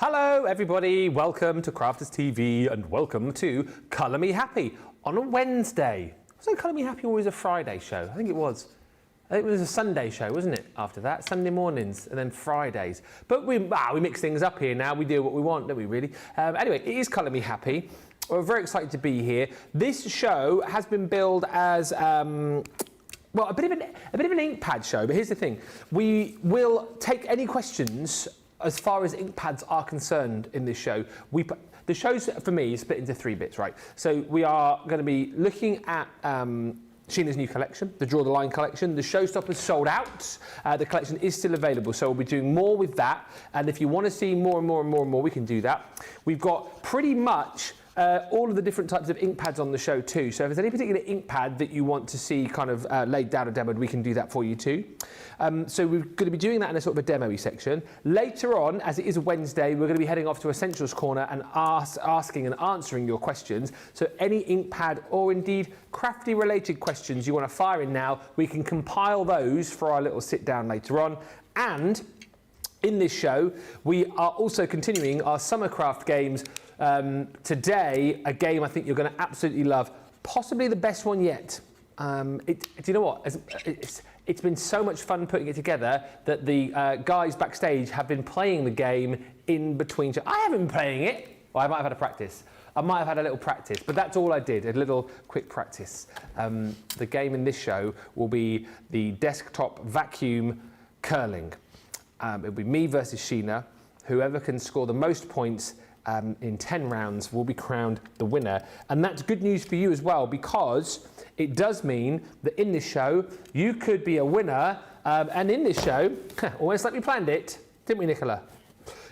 Hello everybody, welcome to Crafters TV and welcome to Colour Me Happy on a Wednesday. Wasn't Colour Me Happy always a Friday show? I think it was. I think it was a Sunday show, wasn't it, after that? Sunday mornings and then Fridays. But we mix things up here now. We do what we want, don't we, really? Anyway, it is Colour Me Happy. We're very excited to be here. This show has been billed as, well, a bit of an Inkpad show, but here's the thing. We will take any questions as far as Inkpads are concerned in this show. The show's, for me, is split into 3 bits, right? So we are going to be looking at Sheena's new collection, the Draw the Line collection. The Showstoppers sold out. The collection is still available, so we'll be doing more with that. And if you want to see more and more and more and more, we can do that. We've got pretty much all of the different types of Inkpads on the show too. So if there's any particular Inkpad that you want to see kind of laid down and demoed, we can do that for you too. So we're going to be doing that in a sort of a demo-y section. Later on, as it is a Wednesday, we're going to be heading off to Essentials Corner and asking and answering your questions. So any Inkpad or indeed crafty-related questions you want to fire in now, we can compile those for our little sit-down later on. And in this show, we are also continuing our summer craft games. Today, a game I think you're going to absolutely love, possibly the best one yet. Do you know what? It's been so much fun putting it together that the guys backstage have been playing the game in between. I haven't been playing it. Well, I might have had a practice. I might have had a little practice, but that's all I did, a little quick practice. The game in this show will be the desktop vacuum curling. It'll be me versus Sheena. Whoever can score the most points in 10 rounds will be crowned the winner. And that's good news for you as well, because it does mean that in this show, you could be a winner. And in this show, almost like we planned it, didn't we, Nicola?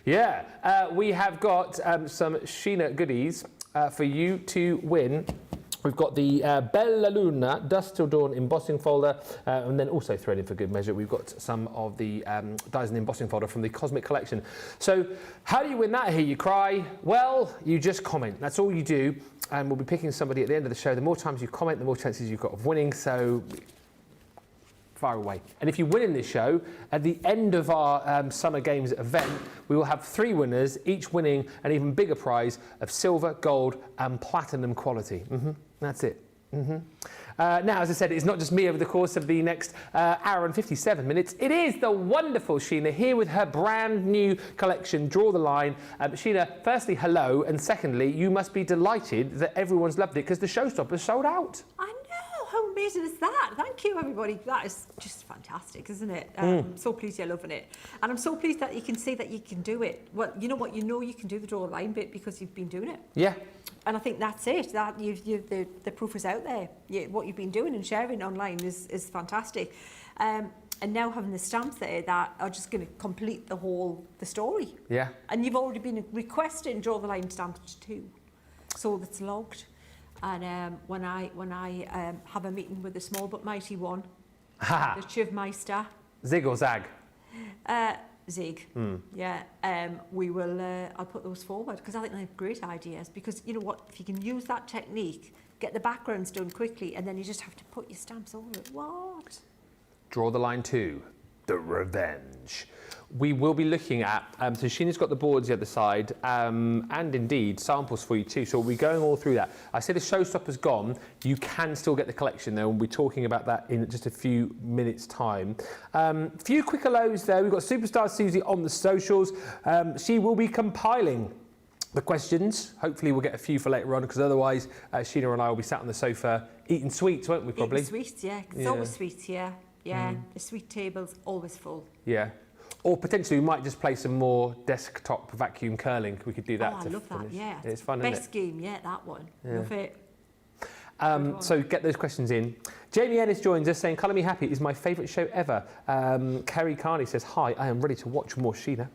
Yeah, we have got some Sheena goodies for you to win. We've got the Bella Luna Dust Till Dawn embossing folder, and then also thrown in for good measure, we've got some of the dies and embossing folder from the Cosmic Collection. So how do you win that, I hear you cry? Well, you just comment. That's all you do, and we'll be picking somebody at the end of the show. The more times you comment, the more chances you've got of winning, so far away. And if you win in this show, at the end of our Summer Games event, we will have 3 winners, each winning an even bigger prize of silver, gold and platinum quality. That's it. Now, as I said, it's not just me over the course of the next hour and 57 minutes. It is the wonderful Sheena here with her brand new collection, Draw the Line. Sheena, firstly, hello. And secondly, you must be delighted that everyone's loved it because the Showstoppers sold out. I know. How amazing is that? Thank you, everybody. That is just fantastic, isn't it? I'm so pleased you're loving it. And I'm so pleased that you can see that you can do it. Well, you know what? You know you can do the Draw the Line bit because you've been doing it. Yeah. And I think that's it. That the proof is out there. What you've been doing and sharing online is fantastic. And now having the stamps there that are just going to complete the story. Yeah. And you've already been requesting Draw the Line stamps too, so that's logged. And when I have a meeting with the small but mighty one, the Chivmeister. Zig or Zag? Zig. Yeah. We will. I'll put those forward because I think they're great ideas. Because you know what, if you can use that technique, get the backgrounds done quickly, and then you just have to put your stamps over it. What? Draw the Line 2, the Revenge. We will be looking at, so Sheena's got the boards the other side, and indeed samples for you too, so we'll be going all through that. I say the Showstopper's gone, you can still get the collection though, and we'll be talking about that in just a few minutes' time. Few quick hellos there, we've got Superstar Susie on the socials. She will be compiling the questions. Hopefully we'll get a few for later on, because otherwise Sheena and I will be sat on the sofa eating sweets, won't we, probably? Eating sweets, yeah. It's always sweets here. Yeah, the sweet table's always full. Yeah. Or potentially we might just play some more desktop vacuum curling. We could do that. Oh, I love that, yeah. It's fun, isn't it? Best game, yeah, that one. Yeah. Love it. So get those questions in. Jamie Ennis joins us saying, Colour Me Happy is my favourite show ever. Kerry Carney says, hi, I am ready to watch more Sheena.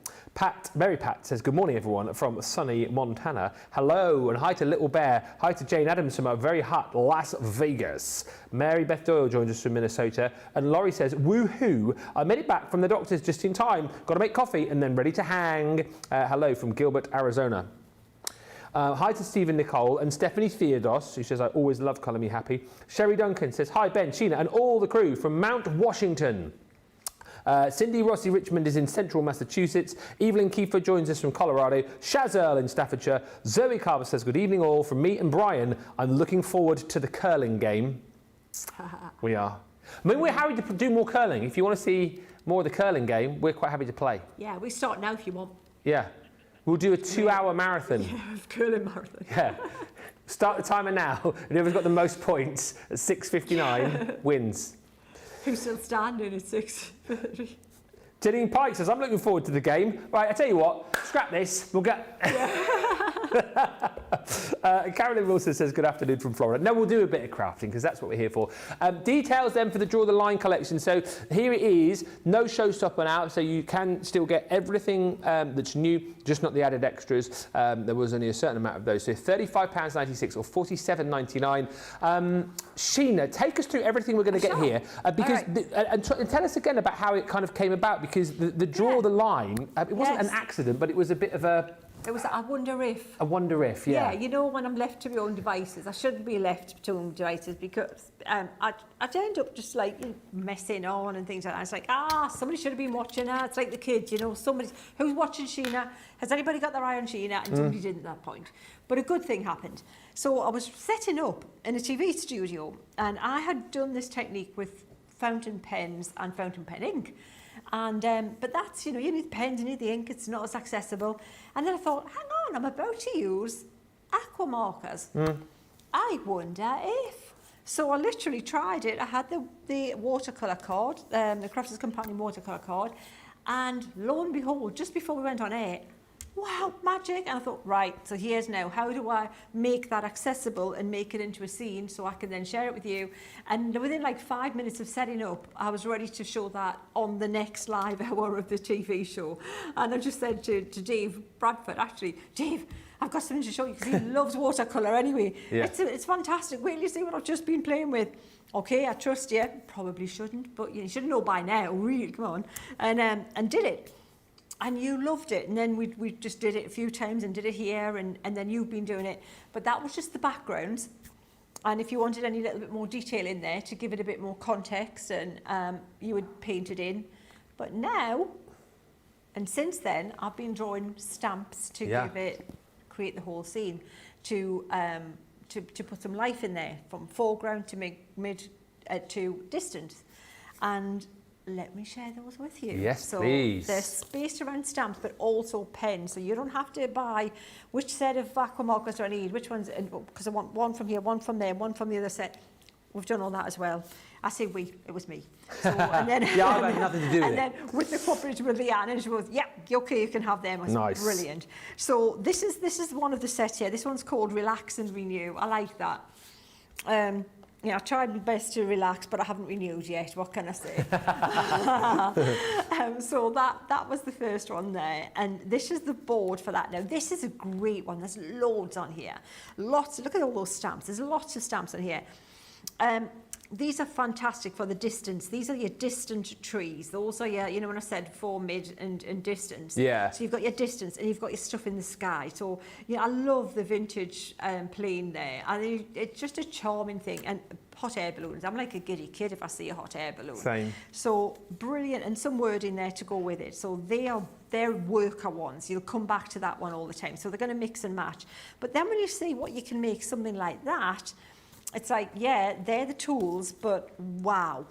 Mary Pat says, good morning everyone from sunny Montana. Hello, and hi to Little Bear. Hi to Jane Adams from a very hot Las Vegas. Mary Beth Doyle joins us from Minnesota. And Laurie says, woohoo, I made it back from the doctors just in time. Got to make coffee and then ready to hang. Hello from Gilbert, Arizona. Hi to Stephen Nicole and Stephanie Theodos, who says, I always love Colour Me Happy. Sherry Duncan says, hi Ben, Sheena and all the crew from Mount Washington. Cindy Rossi Richmond is in central Massachusetts. Evelyn Kiefer joins us from Colorado. Shaz Earl in Staffordshire. Zoe Carver says, good evening all. From me and Brian, I'm looking forward to the curling game. We are. I mean, we're happy to do more curling. If you want to see more of the curling game, we're quite happy to play. Yeah, we start now if you want. Yeah. We'll do a 2-hour marathon. Yeah, curling marathon. Yeah. Start the timer now, and whoever's got the most points at 6:59 wins. Who's still standing at 6:30? Janine Pike says, I'm looking forward to the game. Right, I tell you what, scrap this, we'll get... Carolyn Wilson says, good afternoon from Florida. No, we'll do a bit of crafting, because that's what we're here for. Details then for the Draw the Line collection. So here it is, no showstopper now, so you can still get everything that's new, just not the added extras. There was only a certain amount of those. So £35.96 or $47.99. Sheena, take us through everything we're going to get here, because and tell us again about how it kind of came about, because the Draw the Line, it wasn't an accident, but it was a bit of a... It was I wonder if. I wonder if, yeah. Yeah, you know, when I'm left to my own devices, I shouldn't be left to my own devices, because I'd end up just like messing on and things like that. It's like, somebody should have been watching her. It's like the kids, you know, somebody who's watching Sheena. Has anybody got their eye on Sheena? And somebody didn't at that point. But a good thing happened. So I was setting up in a TV studio, and I had done this technique with fountain pens and fountain pen ink. And but that's, you know, you need the pens, you need the ink, it's not as accessible. And then I thought, hang on, I'm about to use aqua markers. I wonder if. So I literally tried it. I had the watercolour card, the Crafters Companion watercolour card, and lo and behold, just before we went on air, wow, magic. And I thought, right, so here's now, how do I make that accessible and make it into a scene so I can then share it with you? And within like 5 minutes of setting up, I was ready to show that on the next live hour of the TV show. And I just said to Dave Bradford, actually, Dave, I've got something to show you, because he loves watercolour anyway. Yeah. It's fantastic. Wait till you see what I've just been playing with. Okay, I trust you. Probably shouldn't, but you should know by now, really, come on. And did it. And you loved it, and then we just did it a few times and did it here, and then you've been doing it. But that was just the backgrounds, and if you wanted any little bit more detail in there to give it a bit more context, and you would paint it in. But now, and since then, I've been drawing stamps to create the whole scene, to put some life in there, from foreground to mid to distance. And let me share those with you. Yes, so please. They're spaced around stamps, but also pens. So you don't have to buy which set of aqua markers do I need, which ones, because I want one from here, one from there, one from the other set. We've done all that as well. I say we, it was me. So, and then, yeah, I've had nothing to do with it. And then with the cooperation with Leanne, and she goes, yeah, okay, you can have them. It was nice. Brilliant. So this is one of the sets here. This one's called Relax and Renew. I like that. Yeah, I tried my best to relax, but I haven't renewed yet. What can I say? So that was the first one there. And this is the board for that. Now, this is a great one. There's loads on here. Lots. Look at all those stamps. There's lots of stamps on here. These are fantastic for the distance. These are your distant trees. Those are your, you know, when I said for, mid, and distance. Yeah. So you've got your distance, and you've got your stuff in the sky. So, yeah, I love the vintage plane there. And it's just a charming thing. And hot air balloons. I'm like a giddy kid if I see a hot air balloon. Same. So brilliant, and some wording there to go with it. So they're worker ones. You'll come back to that one all the time. So they're going to mix and match. But then when you see what you can make something like that, it's like, yeah, they're the tools, but wow.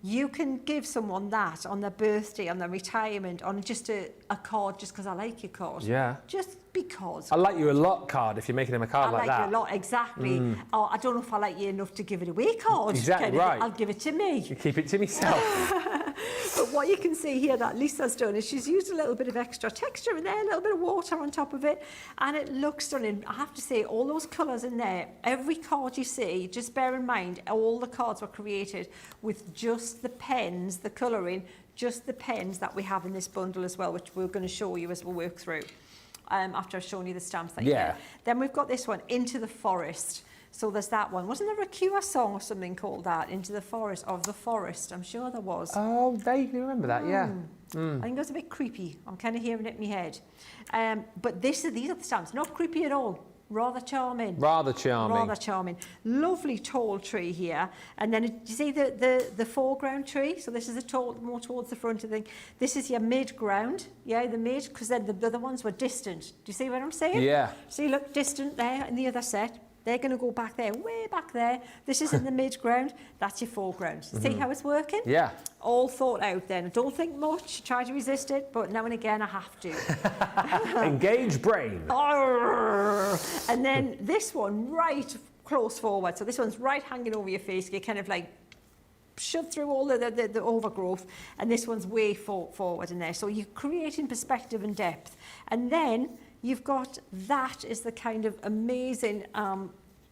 You can give someone that on their birthday, on their retirement, on just a card, just because I like your card. Yeah. Just because. I like you a lot card if you're making them a card like that. I like you a lot, exactly. Oh, I don't know if I like you enough to give it away card. Exactly right. I'll give it to me. You keep it to myself. But what you can see here that Lisa's done is she's used a little bit of extra texture in there, a little bit of water on top of it, and it looks stunning. I have to say, all those colours in there, every card you see, just bear in mind, all the cards were created with just the pens, the colouring, just the pens that we have in this bundle as well, which we're going to show you as we work through, after I've shown you the stamps that you get. Then we've got this one, Into the Forest. So there's that one. Wasn't there a Cure song or something called that? Into the Forest, of the Forest. I'm sure there was. Oh, vaguely remember that, yeah. I think it was a bit creepy. I'm kind of hearing it in my head. But these are the stamps. Not creepy at all. Rather charming. Rather charming. Rather charming. Lovely tall tree here. And then, do you see the foreground tree? So this is the tall, more towards the front of the thing. This is your mid-ground. Yeah, the mid, because then the other ones were distant. Do you see what I'm saying? Yeah. See, look, distant there in the other set. They're going to go back there, way back there. This is in the mid-ground. That's your foreground. See how it's working? Yeah. All thought out then. Don't think much. Try to resist it, but now and again I have to. Engage brain. And then this one right close forward. So this one's right hanging over your face. You're kind of like shoved through all the overgrowth. And this one's way forward in there. So you're creating perspective and depth. And then you've got, that is the kind of amazing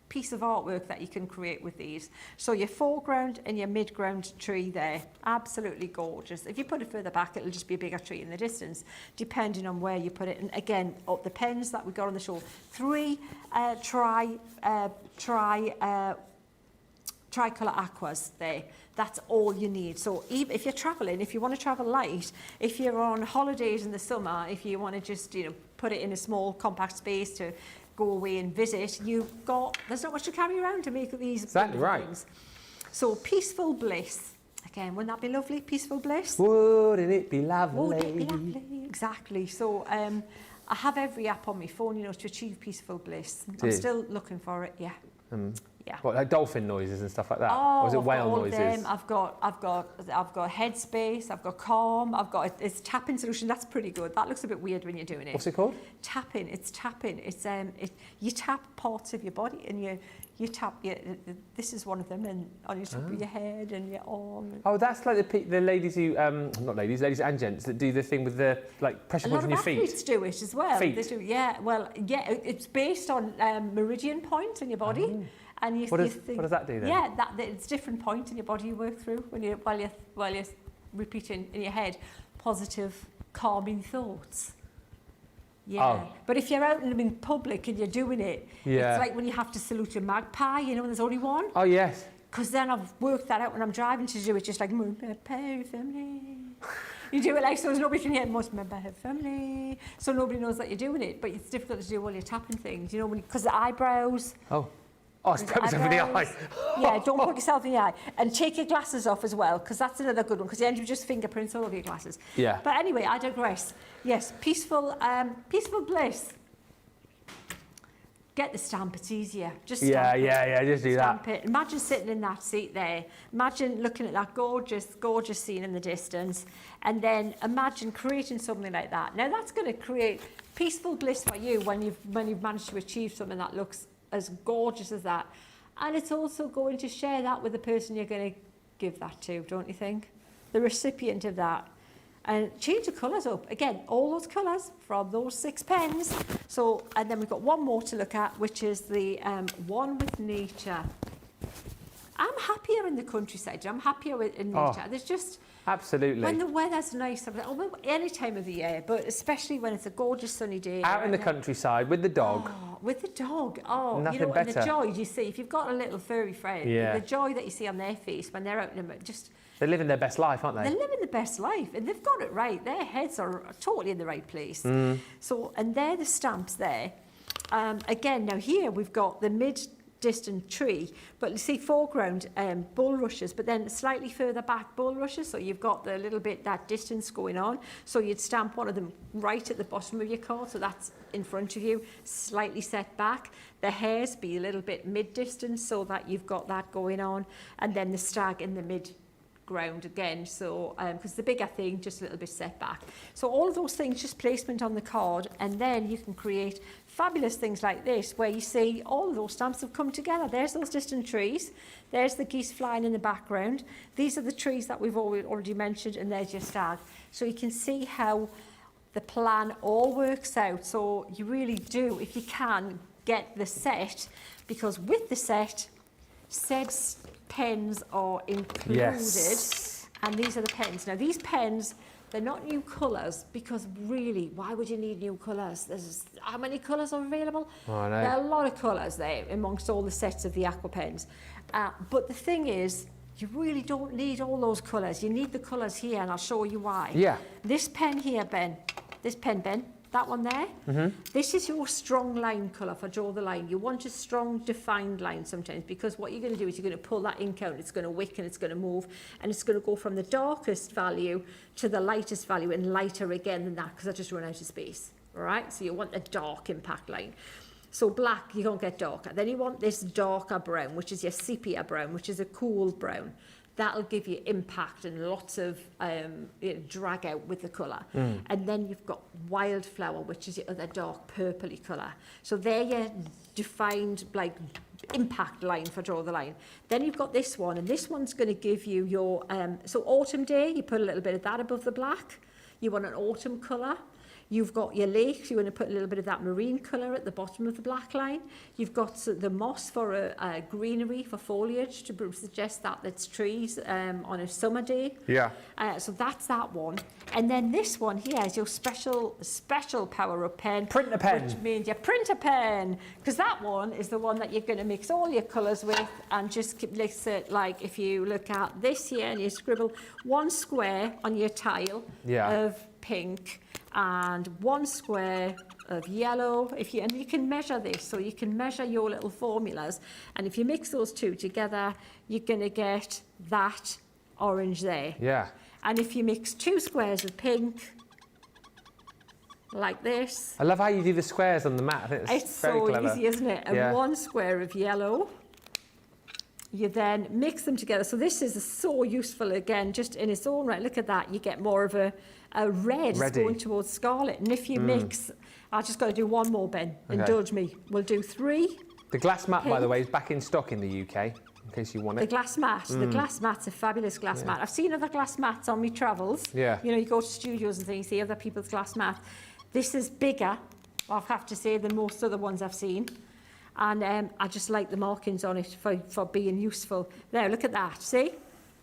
piece of artwork that you can create with these. So your foreground and your mid-ground tree there, absolutely gorgeous. If you put it further back, it'll just be a bigger tree in the distance, depending on where you put it. And again, up the pens that we got on the show, 3 tricolour aquas there. That's all you need. So even if you're travelling, if you want to travel light, if you're on holidays in the summer, if you want to just, you know, put it in a small compact space to go away and visit, there's not much to carry around to make these Exactly right. things. So peaceful bliss. Again, wouldn't that be lovely? Peaceful bliss. Wouldn't it be lovely? Wouldn't it be lovely? Exactly. So I have every app on my phone, you know, to achieve peaceful bliss. I'm still looking for it. Yeah. Yeah. What, like dolphin noises and stuff like that? Oh, or is it I've got whale all noises? Them. I've got Headspace. I've got Calm. It's tapping solution. That's pretty good. That looks a bit weird when you're doing it. What's it called? Tapping. It's tapping. It's you tap parts of your body and you tap. This is one of them, and on your top of your head and your arm. Oh, that's like the ladies who not ladies and gents that do the thing with the like pressure points on your feet. A lot of athletes do it as well. Feet. They do. Yeah. Well, yeah. It's based on meridian points in your body. Oh. And what does that do then? Yeah, it's different point in your body you work through while you're repeating in your head positive, calming thoughts. Yeah. Oh. But if you're out in public and you're doing it, Yeah. it's like when you have to salute a magpie, you know, when there's only one. Oh yes. Because then I've worked that out when I'm driving to do it, just like family. You do it like so nobody can hear most family. So nobody knows that you're doing it, but it's difficult to do while you're tapping things, you know, because the eyebrows. Oh, it's put myself in the eye. Yeah, don't put yourself in the eye. And take your glasses off as well, because that's another good one, because you end up just fingerprints all over your glasses. Yeah. But anyway, I digress. Yes, peaceful bliss. Get the stamp, it's easier. Just stamp it. Yeah, just do Stamp that. it. Imagine sitting in that seat there. Imagine looking at that gorgeous, gorgeous scene in the distance. And then imagine creating something like that. Now that's going to create peaceful bliss for you when you've managed to achieve something that looks as gorgeous as that. And it's also going to share that with the person you're going to give that to, don't you think? The recipient of that. And change the colours up. Again, all those colours from those 6 pens. So, and then we've got one more to look at, which is the one with nature. I'm happier in the countryside. I'm happier in nature. There's just... Absolutely. When the weather's nice, any time of the year, but especially when it's a gorgeous sunny day. Out in the countryside with the dog. Oh, with the dog. Oh, Nothing you know, better. and the joy you see, if you've got a little furry friend, the joy that you see on their face when they're out in the just... They're living their best life, aren't they? They're living the best life, and they've got it right. Their heads are totally in the right place. So, and they're the stamps there. Again, now here we've got the mid-distant tree, but you see foreground bulrushes, but then slightly further back bulrushes, so you've got the little bit, that distance going on. So you'd stamp one of them right at the bottom of your card, so that's in front of you, slightly set back. The hairs be a little bit mid-distance, so that you've got that going on, and then the stag in the mid-ground again, so because the bigger thing just a little bit set back. So all of those things, just placement on the card, and then you can create fabulous things like this where you see all of those stamps have come together. There's those distant trees, there's the geese flying in the background, these are the trees that we've already mentioned, and there's your stag. So you can see how the plan all works out. So you really do, if you can, get the set, because with the set, said pens are included. Yes. And these are the pens. Now these pens, they're not new colours, because really, why would you need new colours? There's how many colours are available? Oh, I know. There are a lot of colours there amongst all the sets of the aqua pens. But the thing is, you really don't need all those colours. You need the colours here, and I'll show you why. Yeah. This pen here, Ben, this pen, Ben, that one there. This is your strong line colour for draw the line. You want a strong defined line sometimes, because what you're going to do is you're going to pull that ink out, it's going to wick and it's going to move, and it's going to go from the darkest value to the lightest value, and lighter again than that, because I just run out of space. All right, so you want a dark impact line. So black, you don't get darker. Then you want this darker brown, which is your sepia brown, which is a cool brown. That'll give you impact and lots of drag out with the colour. And then you've got wildflower, which is your other dark purpley colour. So they're your defined like impact line for draw the line. Then you've got this one, and this one's going to give you your, so autumn day, you put a little bit of that above the black. You want an autumn colour. You've got your lakes, you want to put a little bit of that marine colour at the bottom of the black line. You've got the moss for a greenery, for foliage, to suggest that it's trees on a summer day. Yeah. So that's that one. And then this one here is your special power-up pen. Printer pen. Which means your printer pen. Because that one is the one that you're going to mix all your colours with, and just mix it, like if you look at this here and you scribble one square on your tile of pink, and one square of yellow, and you can measure this, so you can measure your little formulas, and if you mix those two together, you're going to get that orange there. Yeah. And if you mix 2 squares of pink, like this. I love how you do the squares on the mat. I think it's very so clever. easy, isn't it? And 1 square of yellow. You then mix them together. So this is so useful, again, just in its own right. Look at that. You get more of a red going towards scarlet. And if you mix, I've just got to do one more, Ben. Indulge me. We'll do 3. The glass mat, by the way, is back in stock in the UK, in case you want it. The glass mat. The glass mat's a fabulous glass mat. I've seen other glass mats on my travels. Yeah. You know, you go to studios and things, see other people's glass mat. This is bigger, I have to say, than most other ones I've seen. And I just like the markings on it for being useful. There, look at that. See?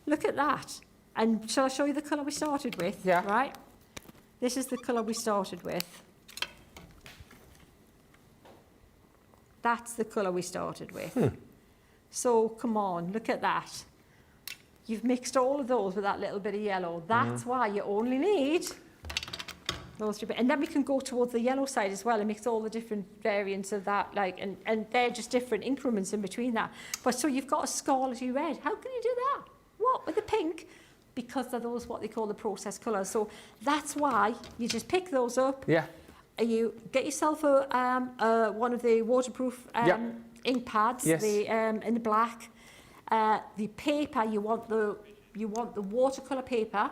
Look at that. And shall I show you the colour we started with? Yeah. Right? This is the colour we started with. That's the colour we started with. So, come on, look at that. You've mixed all of those with that little bit of yellow. That's why you only need those 3 bits. And then we can go towards the yellow side as well and mix all the different variants of that, like, and they're just different increments in between that. But so you've got a scarlety red. How can you do that? What, with the pink? Because they're those what they call the processed colours. So that's why you just pick those up. Yeah. You get yourself one of the waterproof ink pads, in the black. The paper, you want the watercolour paper,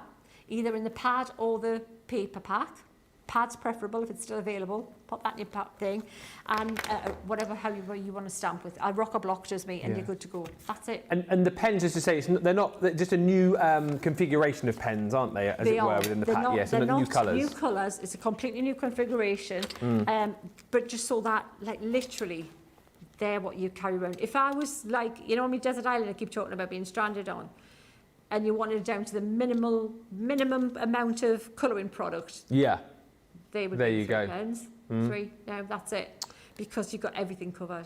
either in the pad or the paper pack. Pad's preferable if it's still available. Pop that in your thing, and however you want to stamp with. A rocker block does me, and you're good to go. That's it. And the pens, as to say, they're not just a new configuration of pens, aren't they? As it were within the pack. Yes, and new colours. New colours. It's a completely new configuration. But just so that, like, literally, they're what you carry around. If I was like, you know, on my desert island, I keep talking about being stranded on, and you wanted it down to the minimum amount of colouring product. Yeah. They would be 3 pens. 3, that's it. Because you've got everything covered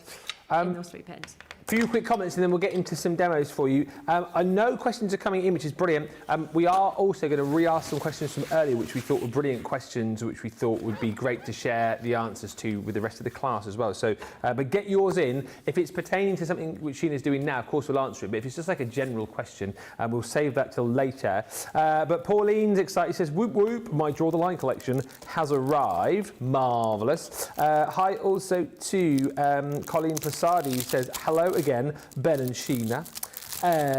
in those 3 pens. A few quick comments and then we'll get into some demos for you. I know questions are coming in, which is brilliant. We are also going to re-ask some questions from earlier, which we thought were brilliant questions, which we thought would be great to share the answers to with the rest of the class as well. So, but get yours in. If it's pertaining to something which Sheena's doing now, of course we'll answer it. But if it's just like a general question, we'll save that till later. But Pauline's excited. She says, whoop whoop, my Draw the Line collection has arrived. Marvellous. Hi also to Colleen Prasadi, who says, hello again, Ben and Sheena.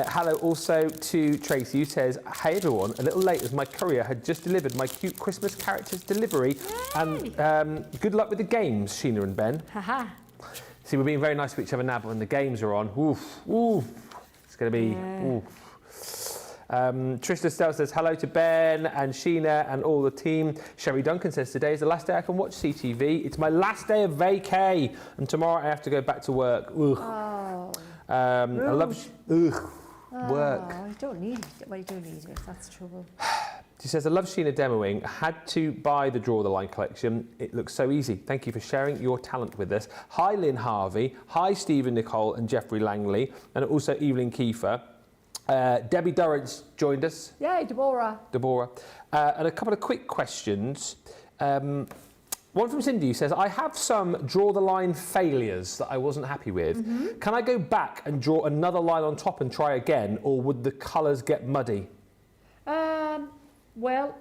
Hello also to Tracy, who says, hey everyone, a little late as my courier had just delivered my cute Christmas characters delivery. Yay. And good luck with the games, Sheena and Ben. Haha. See, we're being very nice to each other now, but when the games are on, oof, oof, it's going to be, oof. Trista Stell says, hello to Ben and Sheena and all the team. Sherry Duncan says, today is the last day I can watch CTV. It's my last day of vacay, and tomorrow I have to go back to work. Ugh. Oh. I love work. You don't need it. Well, you do need it. That's trouble. She says, I love Sheena demoing. I had to buy the Draw the Line collection. It looks so easy. Thank you for sharing your talent with us. Hi, Lynn Harvey. Hi, Stephen Nicole and Jeffrey Langley. And also Evelyn Kiefer. Debbie Durrance joined us. Yay, Deborah. And a couple of quick questions. One from Cindy says, I have some draw the line failures that I wasn't happy with. Can I go back and draw another line on top and try again, or would the colours get muddy? Well,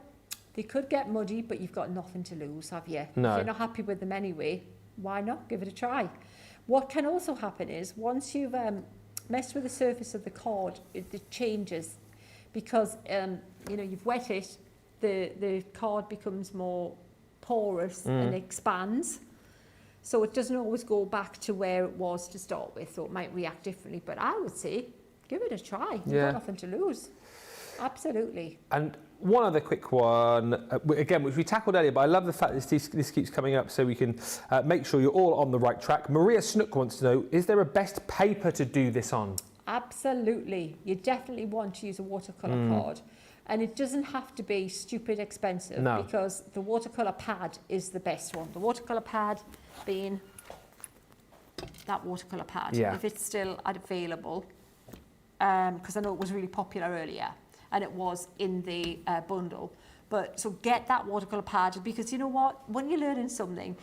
they could get muddy, but you've got nothing to lose, have you? No. If you're not happy with them anyway, why not? Give it a try. What can also happen is, once you've messed with the surface of the card, it changes. Because, you know, you've wet it, the card becomes more porous and expands. So it doesn't always go back to where it was to start with, so it might react differently. But I would say, give it a try. You've got nothing to lose. Absolutely. And one other quick one, again, which we tackled earlier, but I love the fact that this keeps coming up so we can make sure you're all on the right track. Maria Snook wants to know, is there a best paper to do this on? Absolutely. You definitely want to use a watercolour card. And it doesn't have to be stupid expensive, because the watercolour pad is the best one. The watercolour pad being that watercolour pad, if it's still available, because I know it was really popular earlier and it was in the bundle. But so get that watercolour pad, because you know what, when you're learning something,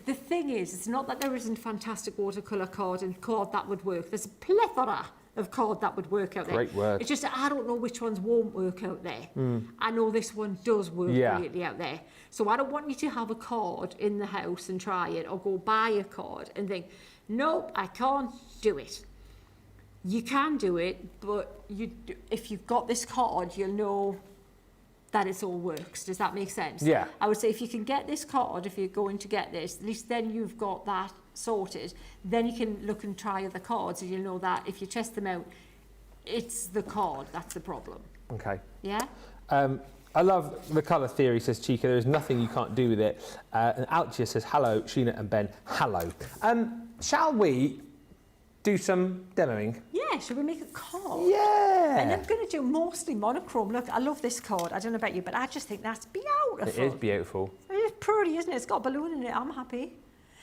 the thing is, it's not that there isn't fantastic watercolour card and card that would work. There's a plethora of card that would work out there. Great word. It's just I don't know which ones won't work out there. I know this one does work brilliantly out there. So I don't want you to have a card in the house and try it, or go buy a card and think, nope, I can't do it. You can do it, but if you've got this card, you'll know that it all works. Does that make sense? Yeah. I would say if you can get this card, if you're going to get this, at least then you've got that sorted. Then you can look and try other cards, and you'll know that if you test them out, it's the card that's the problem. Okay. Yeah? I love the colour theory, says Chica. There is nothing you can't do with it. And Altia says, hello, Sheena and Ben. Hello. Shall we do some demoing? Yeah, should we make a card? Yeah. And I'm going to do mostly monochrome. Look, I love this card. I don't know about you, but I just think that's beautiful. It is beautiful. It's pretty, isn't it? It's got a balloon in it. I'm happy.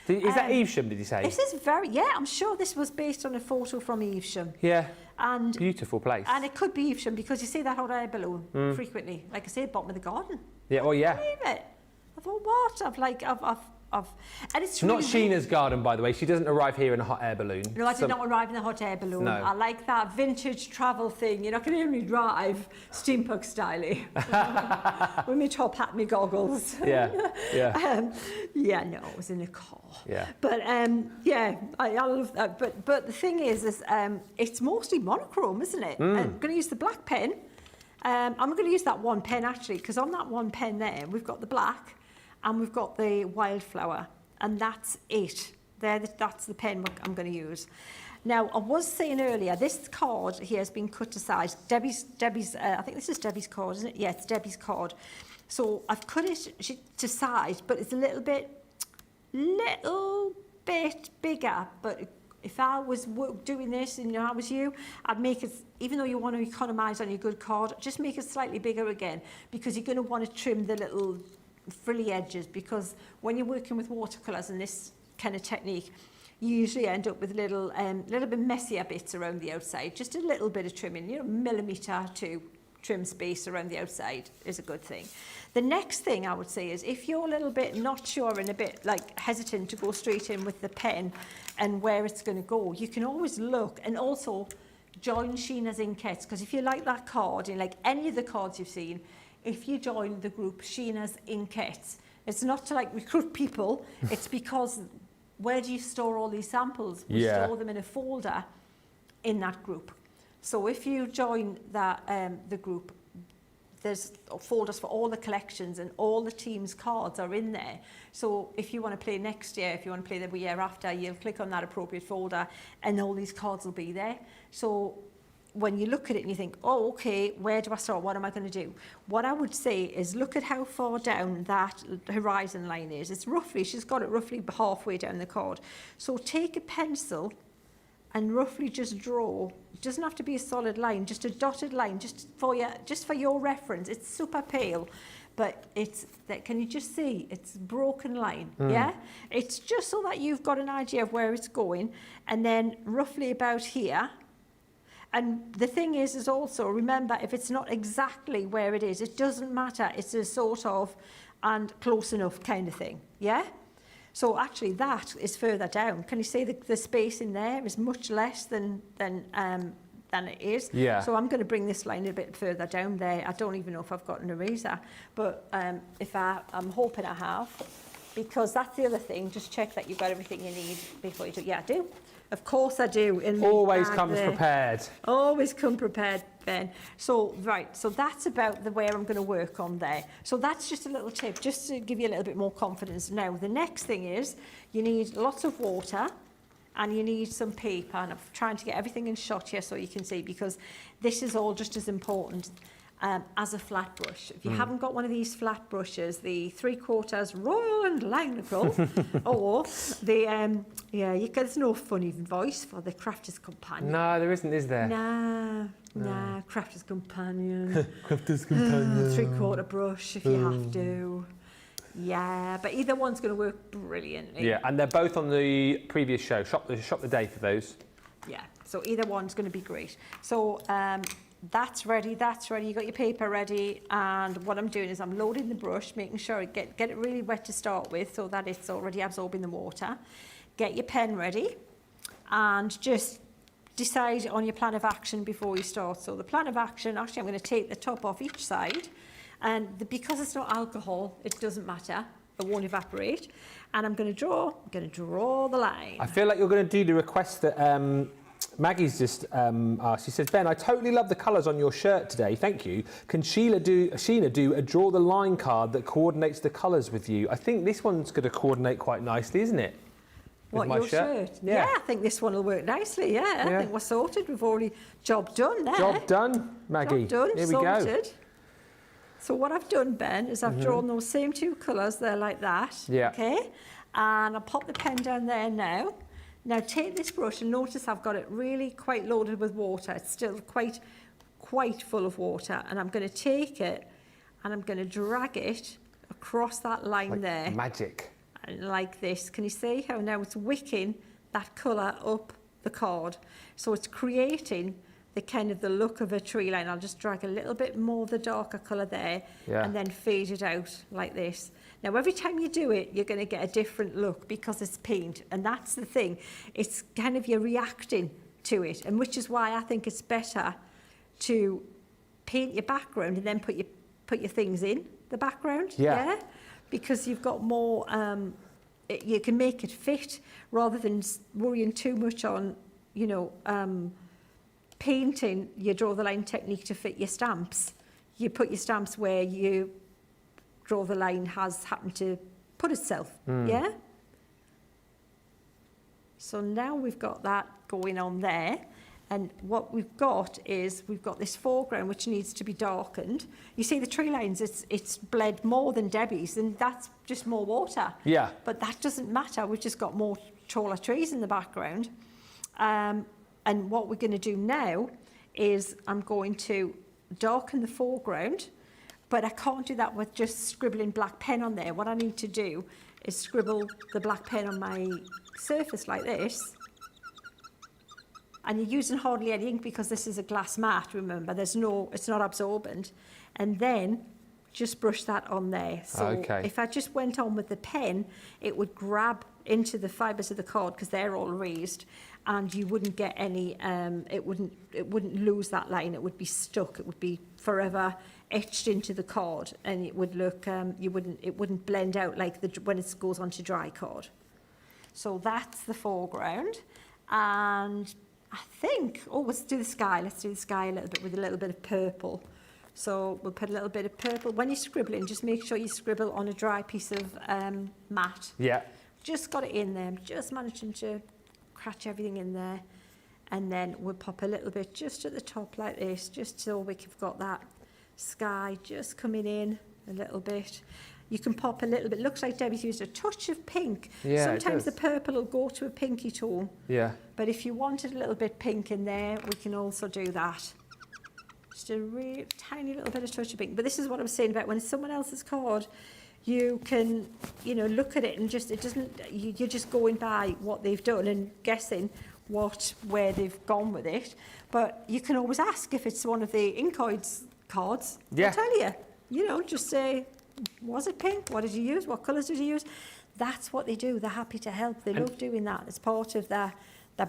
Is that Evesham, did you say? This is I'm sure this was based on a photo from Evesham. Yeah. And beautiful place. And it could be Evesham, because you see that hot air balloon frequently. Like I say, bottom of the garden. Yeah, well, yeah. I believe it. I thought, what? And it's Not really Sheena's garden, by the way. She doesn't arrive here in a hot air balloon. No, I did not arrive in a hot air balloon. No. I like that vintage travel thing. You're not going to hear me drive steampunk styly with my top hat, my goggles. Yeah, yeah. Yeah, no, it was in a car. Yeah. But yeah, I love that. But the thing is it's mostly monochrome, isn't it? I'm going to use the black pen. I'm going to use that one pen actually, because on that one pen there, we've got the black. And we've got the wildflower, and that's it. That's the pen I'm going to use. Now, I was saying earlier, this card here has been cut to size. Debbie's. I think this is Debbie's card, isn't it? Yeah, it's Debbie's card. So I've cut it to size, but it's a little bit bigger. But if I was doing this, and I was you, I'd make it. Even though you want to economise on your good card, just make it slightly bigger again, because you're going to want to trim the little frilly edges, because when you're working with watercolours and this kind of technique, you usually end up with little bit messier bits around the outside. Just a little bit of trimming, millimetre to trim space around the outside is a good thing. The next thing I would say is, if you're a little bit not sure and a bit like hesitant to go straight in with the pen and where it's going to go, you can always look and also join Sheena's Inkpad, because if you like that card and like any of the cards you've seen, if you join the group Sheena's Inkpad, it's not to like recruit people, it's because where do you store all these samples? We store them in a folder in that group. So if you join that the group, there's folders for all the collections, and all the team's cards are in there. So if you want to play next year, if you want to play the year after, you'll click on that appropriate folder and all these cards will be there. So when you look at it and you think, oh, okay, where do I start? What am I going to do? What I would say is look at how far down that horizon line is. It's roughly, she's got it roughly halfway down the card. So take a pencil and roughly just draw. It doesn't have to be a solid line, just a dotted line, just for your reference. It's super pale, but it's that. Can you just see? It's a broken line. Yeah, it's just so that you've got an idea of where it's going, and then roughly about here. And the thing is also remember, if it's not exactly where it is, it doesn't matter. It's a sort of and close enough kind of thing, yeah? So actually that is further down. Can you see the space in there is much less than it is? Yeah. So I'm going to bring this line a bit further down there. I don't even know if I've got an eraser, but if I'm hoping I have, because that's the other thing, just check that you've got everything you need before you do. Yeah, I do. Of course I do. Always comes prepared. Always come prepared, Ben. So, right, so that's about the way I'm going to work on there. So that's just a little tip, just to give you a little bit more confidence. Now, the next thing is you need lots of water and you need some paper. And I'm trying to get everything in shot here so you can see, because this is all just as important as a flat brush. If you haven't got one of these flat brushes, the 3/4 Royal and Language, or the, there's no funny voice for the Crafter's Companion. No, there isn't, is there? Nah, Crafter's Companion. Crafter's Companion. 3/4 brush if you have to. Yeah, but either one's going to work brilliantly. Yeah, and they're both on the previous show. Shop the day for those. Yeah, so either one's going to be great. So that's ready, you got your paper ready, and what I'm doing is I'm loading the brush, making sure I get it really wet to start with so that it's already absorbing the water. Get your pen ready and just decide on your plan of action before you start. So the plan of action, actually I'm going to take the top off each side, and because it's not alcohol, it doesn't matter, it won't evaporate, and I'm going to draw the line. I feel like you're going to do the request that Maggie's just asked. She says, Ben, I totally love the colours on your shirt today. Thank you. Can Sheena do a draw the line card that coordinates the colours with you? I think this one's going to coordinate quite nicely, isn't it? With What, my your shirt? Yeah, I think this one will work nicely. Yeah, I think we're sorted. We've already job done there. Job done, Maggie. Job done. Here we sorted. go. So what I've done, Ben, is I've drawn those same two colours there like that. Yeah. Okay. And I'll pop the pen down there now. Now take this brush and notice I've got it really quite loaded with water. It's still quite full of water. And I'm going to take it and I'm going to drag it across that line Like there. magic. And like this. Can you see how now it's wicking that colour up the card? So it's creating the kind of the look of a tree line. I'll just drag a little bit more of the darker colour there and then fade it out like this. Now, every time you do it, you're going to get a different look because it's paint. And that's the thing. It's kind of you're reacting to it. And which is why I think it's better to paint your background and then put your things in the background. Yeah. Because you've got more, you can make it fit rather than worrying too much on, painting. You draw the line technique to fit your stamps. You put your stamps where you draw the line has happened to put itself, yeah? So now we've got that going on there, and what we've got is we've got this foreground which needs to be darkened. You see the tree lines, it's bled more than Debbie's, and that's just more water. Yeah. But that doesn't matter, we've just got more taller trees in the background. And what we're going to do now is I'm going to darken the foreground, but I can't do that with just scribbling black pen on there. What I need to do is scribble the black pen on my surface like this. And you're using hardly any ink because this is a glass mat, remember, it's not absorbent. And then just brush that on there. So if I just went on with the pen, it would grab into the fibres of the card because they're all raised, and you wouldn't get any, it wouldn't lose that line, it would be stuck, it would be forever etched into the card, and it would look, it wouldn't blend out like when it goes onto dry card. So that's the foreground, and I think, let's do the sky. Let's do the sky a little bit with a little bit of purple. So we'll put a little bit of purple. When you're scribbling, just make sure you scribble on a dry piece of mat. Yeah. Just got it in there. I'm just managing to cratch everything in there. And then we'll pop a little bit just at the top like this, just so we've got that sky just coming in a little bit. You can pop a little bit. Looks like Debbie's used a touch of pink. Yeah, sometimes the purple will go to a pinky tone. Yeah. But if you wanted a little bit pink in there, we can also do that. Just a real tiny little bit of touch of pink. But this is what I was saying about when it's someone else's card, you can, look at it and you're just going by what they've done and guessing where they've gone with it. But you can always ask if it's one of the Inkpad cards. Yeah. I'll tell you. Just say, was it pink? What did you use? What colours did you use? That's what they do. They're happy to help. They love doing that. It's part of their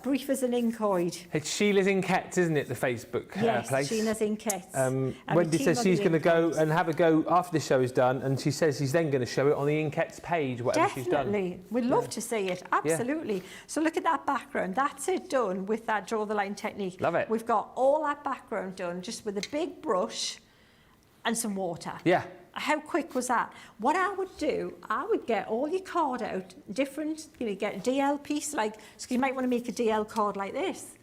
brief as an Inkoid. It's Sheila's Inkpad, isn't it, the Facebook Yes, place? Sheila's Inkpad. Wendy says she's going to go and have a go after the show is done, and she says she's then going to show it on the Inkpad page, whatever she's done. Definitely. We'd love to see it. Absolutely. Yeah. So look at that background. That's it done with that draw the line technique. Love it. We've got all that background done just with a big brush and some water. Yeah. How quick was that? What I would do, I would get all your card out, different, get a DL piece, so you might want to make a DL card like this,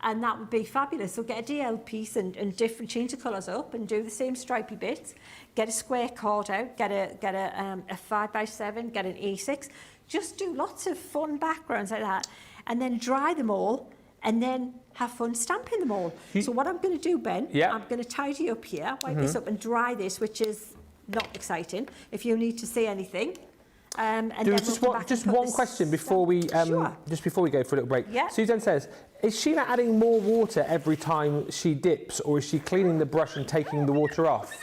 and that would be fabulous. So get a DL piece and different, change the colours up and do the same stripy bits. Get a square card out, get a 5x7, get an A6. Just do lots of fun backgrounds like that, and then dry them all, and then have fun stamping them all. So what I'm going to do, Ben, I'm going to tidy up here, wipe this up and dry this, which is not exciting. If you need to say anything, and then just one question before we just before we go for a little break. Yeah. Suzanne says, is Sheena adding more water every time she dips, or is she cleaning the brush and taking the water off?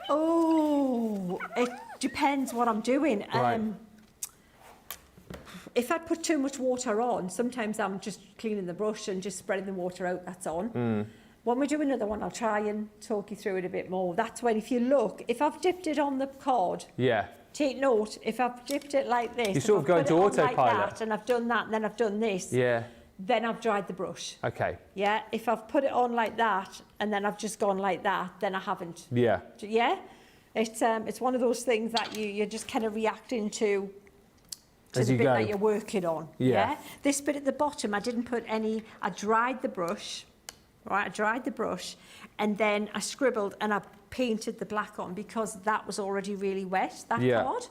Oh, it depends what I'm doing. Right. If I put too much water on, sometimes I'm just cleaning the brush and just spreading the water out, that's on. When we do another one, I'll try and talk you through it a bit more. That's when, if you look, if I've dipped it on the card, take note, if I've dipped it like this, you sort of go into autopilot. Like that, and I've done that, and then I've done this, then I've dried the brush. Okay. Yeah, if I've put it on like that, and then I've just gone like that, then I haven't. Yeah. Yeah? It's one of those things that you're just kind of reacting to the bit that you're working on. Yeah. This bit at the bottom, I didn't put any, I dried the brush. Right, I dried the brush and then I scribbled and I painted the black on because that was already really wet, that card.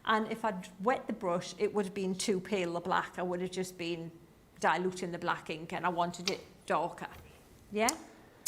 And if I'd wet the brush, it would have been too pale the black. I would have just been diluting the black ink and I wanted it darker. Yeah?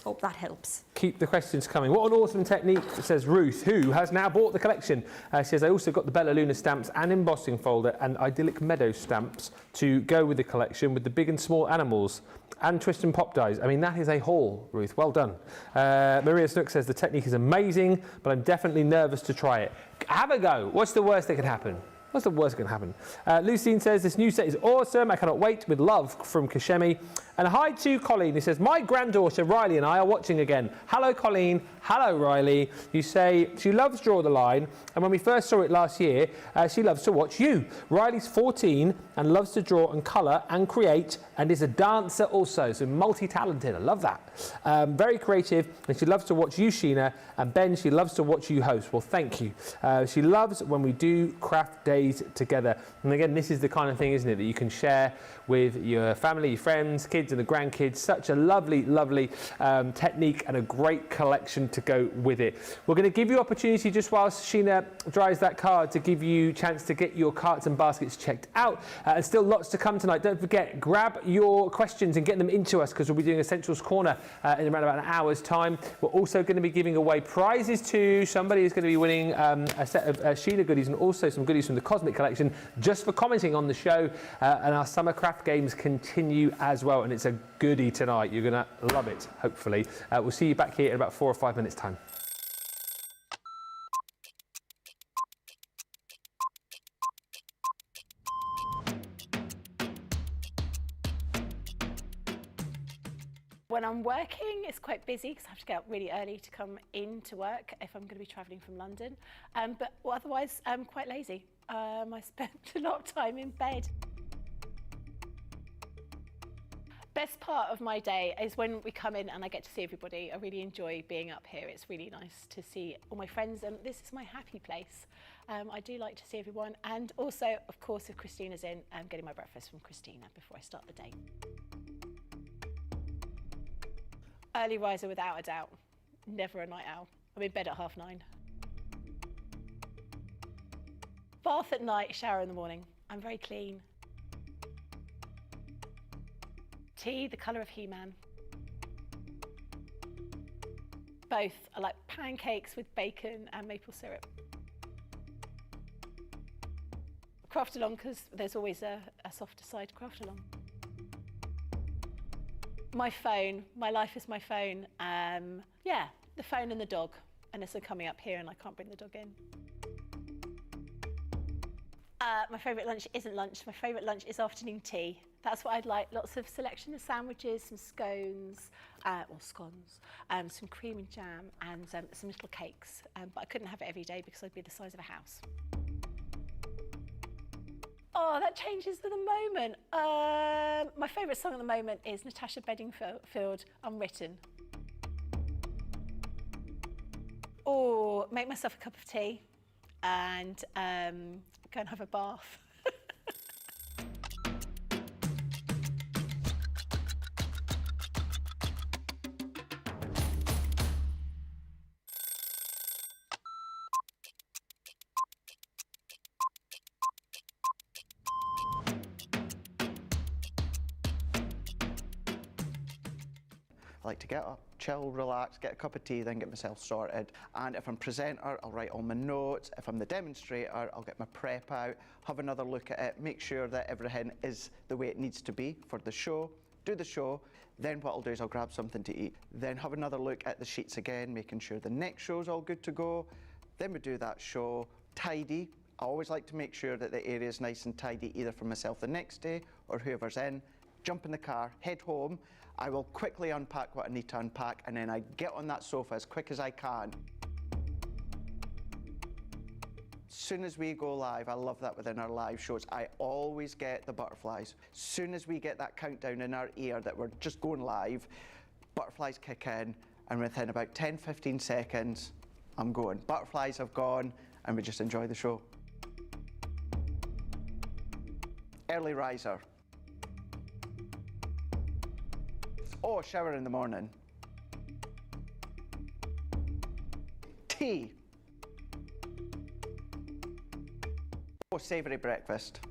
Hope that helps. Keep the questions coming. What an awesome technique, says Ruth, who has now bought the collection. She says, I also got the Bella Luna stamps and embossing folder and Idyllic Meadow stamps to go with the collection with the big and small animals and twist and pop dies. I mean, that is a haul, Ruth. Well done. Maria Snook says, the technique is amazing, but I'm definitely nervous to try it. Have a go. What's the worst that could happen? What's the worst that can happen? Lucine says, this new set is awesome. I cannot wait. With love from Kashemi. And hi to Colleen, who says, my granddaughter Riley and I are watching again. Hello, Colleen. Hello, Riley. You say she loves Draw the Line. And when we first saw it last year, she loves to watch you. Riley's 14 and loves to draw and colour and create and is a dancer also. So multi-talented. I love that. Very creative. And she loves to watch you, Sheena. And Ben, she loves to watch you host. Well, thank you. She loves when we do craft days together. And again, this is the kind of thing, isn't it, that you can share with your family, your friends, kids and the grandkids. Such a lovely, lovely technique and a great collection to go with it. We're going to give you opportunity just whilst Sheena dries that card to give you a chance to get your carts and baskets checked out. And still lots to come tonight. Don't forget, grab your questions and get them into us because we'll be doing Essentials Corner in around about an hour's time. We're also going to be giving away prizes too. Somebody is going to be winning a set of Sheena goodies and also some goodies from the Cosmic Collection just for commenting on the show. And our summer craft games continue as well. And it's a goodie tonight. You're going to love it, hopefully. We'll see you back here in about 4 or 5 minutes' time. When I'm working, it's quite busy because I have to get up really early to come into work if I'm going to be travelling from London. But otherwise, I'm quite lazy. I spend a lot of time in bed. Best part of my day is when we come in and I get to see everybody. I really enjoy being up here. It's really nice to see all my friends and this is my happy place. I do like to see everyone and also, of course, if Christina's in, I'm getting my breakfast from Christina before I start the day. Early riser without a doubt, never a night owl. I'm in bed at 9:30. Bath at night, shower in the morning. I'm very clean. Tea, the colour of He-Man. Both. I like pancakes with bacon and maple syrup. Craft along because there's always a softer side to craft along. My phone, my life is my phone. Yeah, the phone and the dog. unless I'm coming up here and I can't bring the dog in. My favourite lunch isn't lunch. My favourite lunch is afternoon tea. That's what I'd like. Lots of selection of sandwiches, some scones, some cream and jam, and some little cakes. But I couldn't have it every day because I'd be the size of a house. Oh, that changes to the moment. My favourite song at the moment is Natasha Bedingfield, Unwritten. Or make myself a cup of tea and go and have a bath. I like to get up, chill, relax, get a cup of tea, then get myself sorted. And if I'm presenter, I'll write all my notes. If I'm the demonstrator, I'll get my prep out, have another look at it, make sure that everything is the way it needs to be for the show, do the show. Then what I'll do is I'll grab something to eat, then have another look at the sheets again, making sure the next show's all good to go. Then we do that show, tidy. I always like to make sure that the area is nice and tidy, either for myself the next day or whoever's in. Jump in the car, head home. I will quickly unpack what I need to unpack, and then I get on that sofa as quick as I can. As soon as we go live, I love that within our live shows, I always get the butterflies. As soon as we get that countdown in our ear that we're just going live, butterflies kick in, and within about 10-15 seconds, I'm going. Butterflies have gone, and we just enjoy the show. Early riser. Oh, shower in the morning. Tea. Oh, savoury breakfast.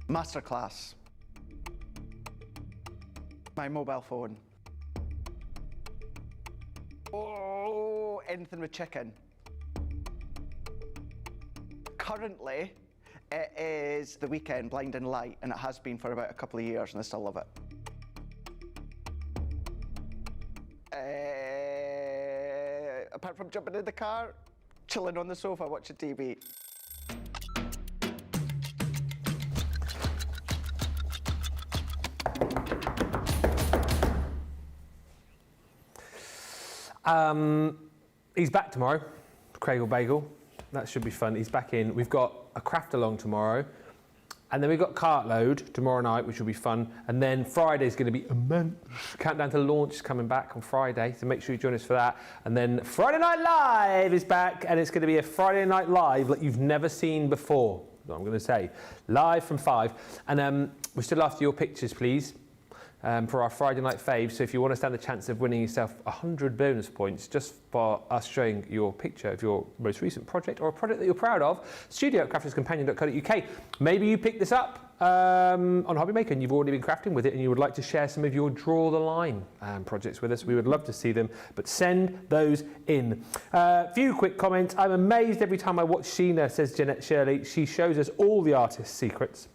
Masterclass. My mobile phone. Oh, anything with chicken. Currently, it is the weekend, Blinding Light, and it has been for about a couple of years, and I still love it. Apart from jumping in the car, chilling on the sofa, watching TV. He's back tomorrow, Craig Bagel. That should be fun. He's back in. We've got a craft along tomorrow, and then we've got Cartload tomorrow night, which will be fun. And then Friday's going to be immense. Countdown to Launch is coming back on Friday, so make sure you join us for that. And then Friday Night Live is back, and it's going to be a Friday Night Live like you've never seen before. That's what I'm going to say. Live from 5. And we're still after your pictures, please. For our Friday night faves. So if you want to stand the chance of winning yourself 100 bonus points just for us showing your picture of your most recent project or a project that you're proud of, studio@crafterscompanion.co.uk. Maybe you picked this up on Hobbymaker and you've already been crafting with it and you would like to share some of your Draw the Line projects with us. We would love to see them, but send those in. Few quick comments. I'm amazed every time I watch Sheena, says Jeanette Shirley. She shows us all the artist's secrets.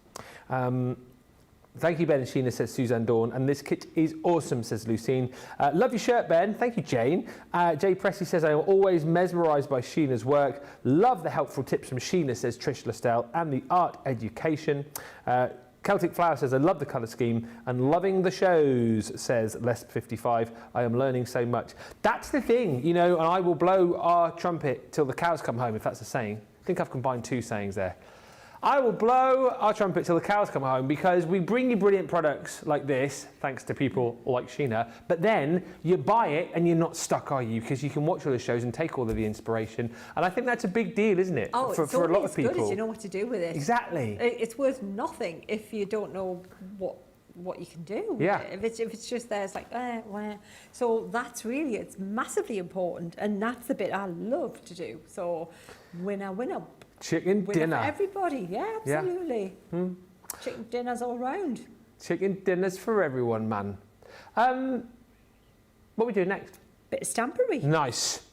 Thank you, Ben and Sheena, says Suzanne Dawn. And this kit is awesome, says Lucine. Love your shirt, Ben. Thank you, Jane. Jay Presley says, I am always mesmerised by Sheena's work. Love the helpful tips from Sheena, says Trish Lestelle, and the art education. Celtic Flower says, I love the colour scheme and loving the shows, says Les55. I am learning so much. That's the thing, you know, and I will blow our trumpet till the cows come home, if that's a saying. I think I've combined two sayings there. I will blow our trumpet till the cows come home because we bring you brilliant products like this, thanks to people like Sheena, but then you buy it and you're not stuck, are you? Because you can watch all the shows and take all of the inspiration. And I think that's a big deal, isn't it? Oh, for a lot of people. Good if you know what to do with it. Exactly. It's worth nothing if you don't know what you can do. Yeah. If it's just there, it's like, well. So that's really, it's massively important. And that's the bit I love to do. So winner. Chicken dinner. For everybody, yeah, absolutely. Yeah. Chicken dinners all round. Chicken dinners for everyone, man. What are we doing next? Bit of stampery. Nice.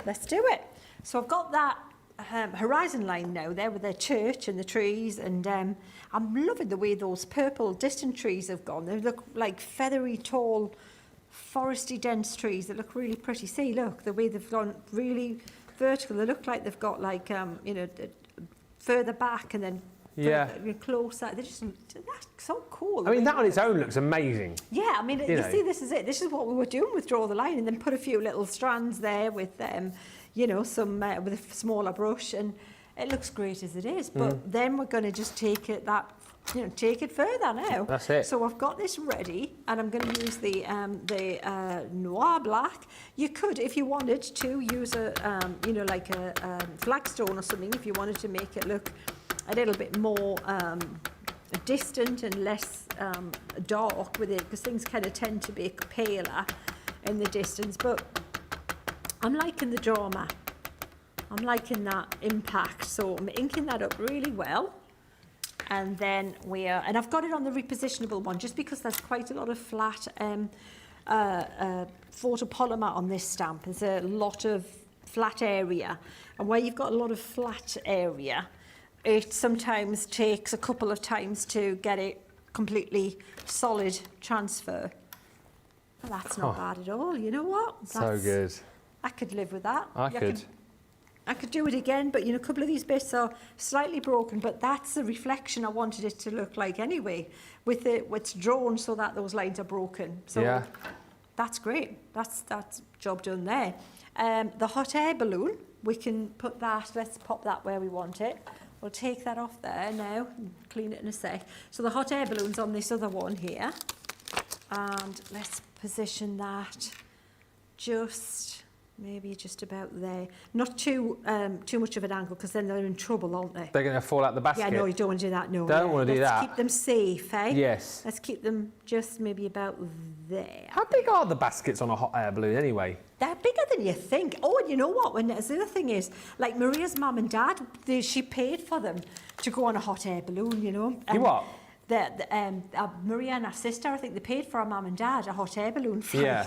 Let's do it. So I've got that horizon line now there with the church and the trees, and I'm loving the way those purple distant trees have gone. They look like feathery, tall foresty dense trees that look really pretty. See, look, the way they've gone really vertical. They look like they've got like, you know, further back and then further, closer. They're just, that's so cool. I mean, that on its own looks amazing. Yeah, I mean, you know. see, this is it. This is what we were doing with Draw the Line, and then put a few little strands there with, you know, some with a smaller brush, and it looks great as it is. But then we're going to just take it take it further now. That's it. So I've got this ready, and I'm going to use the noir black. You could, if you wanted to, use a you know, like a flagstone or something, if you wanted to make it look a little bit more distant and less dark with it, because things kind of tend to be paler in the distance. But I'm liking the drama. I'm liking that impact, so I'm inking that up really well. And then and I've got it on the repositionable one, just because there's quite a lot of flat photopolymer on this stamp. There's a lot of flat area, and where you've got a lot of flat area, it sometimes takes a couple of times to get it completely solid transfer. Well, that's not bad at all. You know what? So good. I could live with that. I could do it again, but you know, a couple of these bits are slightly broken, but that's the reflection I wanted it to look like anyway, with it's drawn so that those lines are broken. So that's great. That's job done there. The hot air balloon, we can put that, let's pop that where we want it. We'll take that off there now and clean it in a sec. So the hot air balloon's on this other one here. And let's position that maybe just about there. Not too much of an angle, because then they're in trouble, aren't they? They're going to fall out the basket. Yeah, no, you don't want to do that, no. Don't want to do that. Let's keep them safe, eh? Yes. Let's keep them just maybe about there. How big are the baskets on a hot air balloon anyway? They're bigger than you think. Oh, and you know what? The other thing is, like Maria's mum and dad, she paid for them to go on a hot air balloon, you know. You what? Maria and her sister, I think they paid for her mum and dad a hot air balloon flight. Yeah.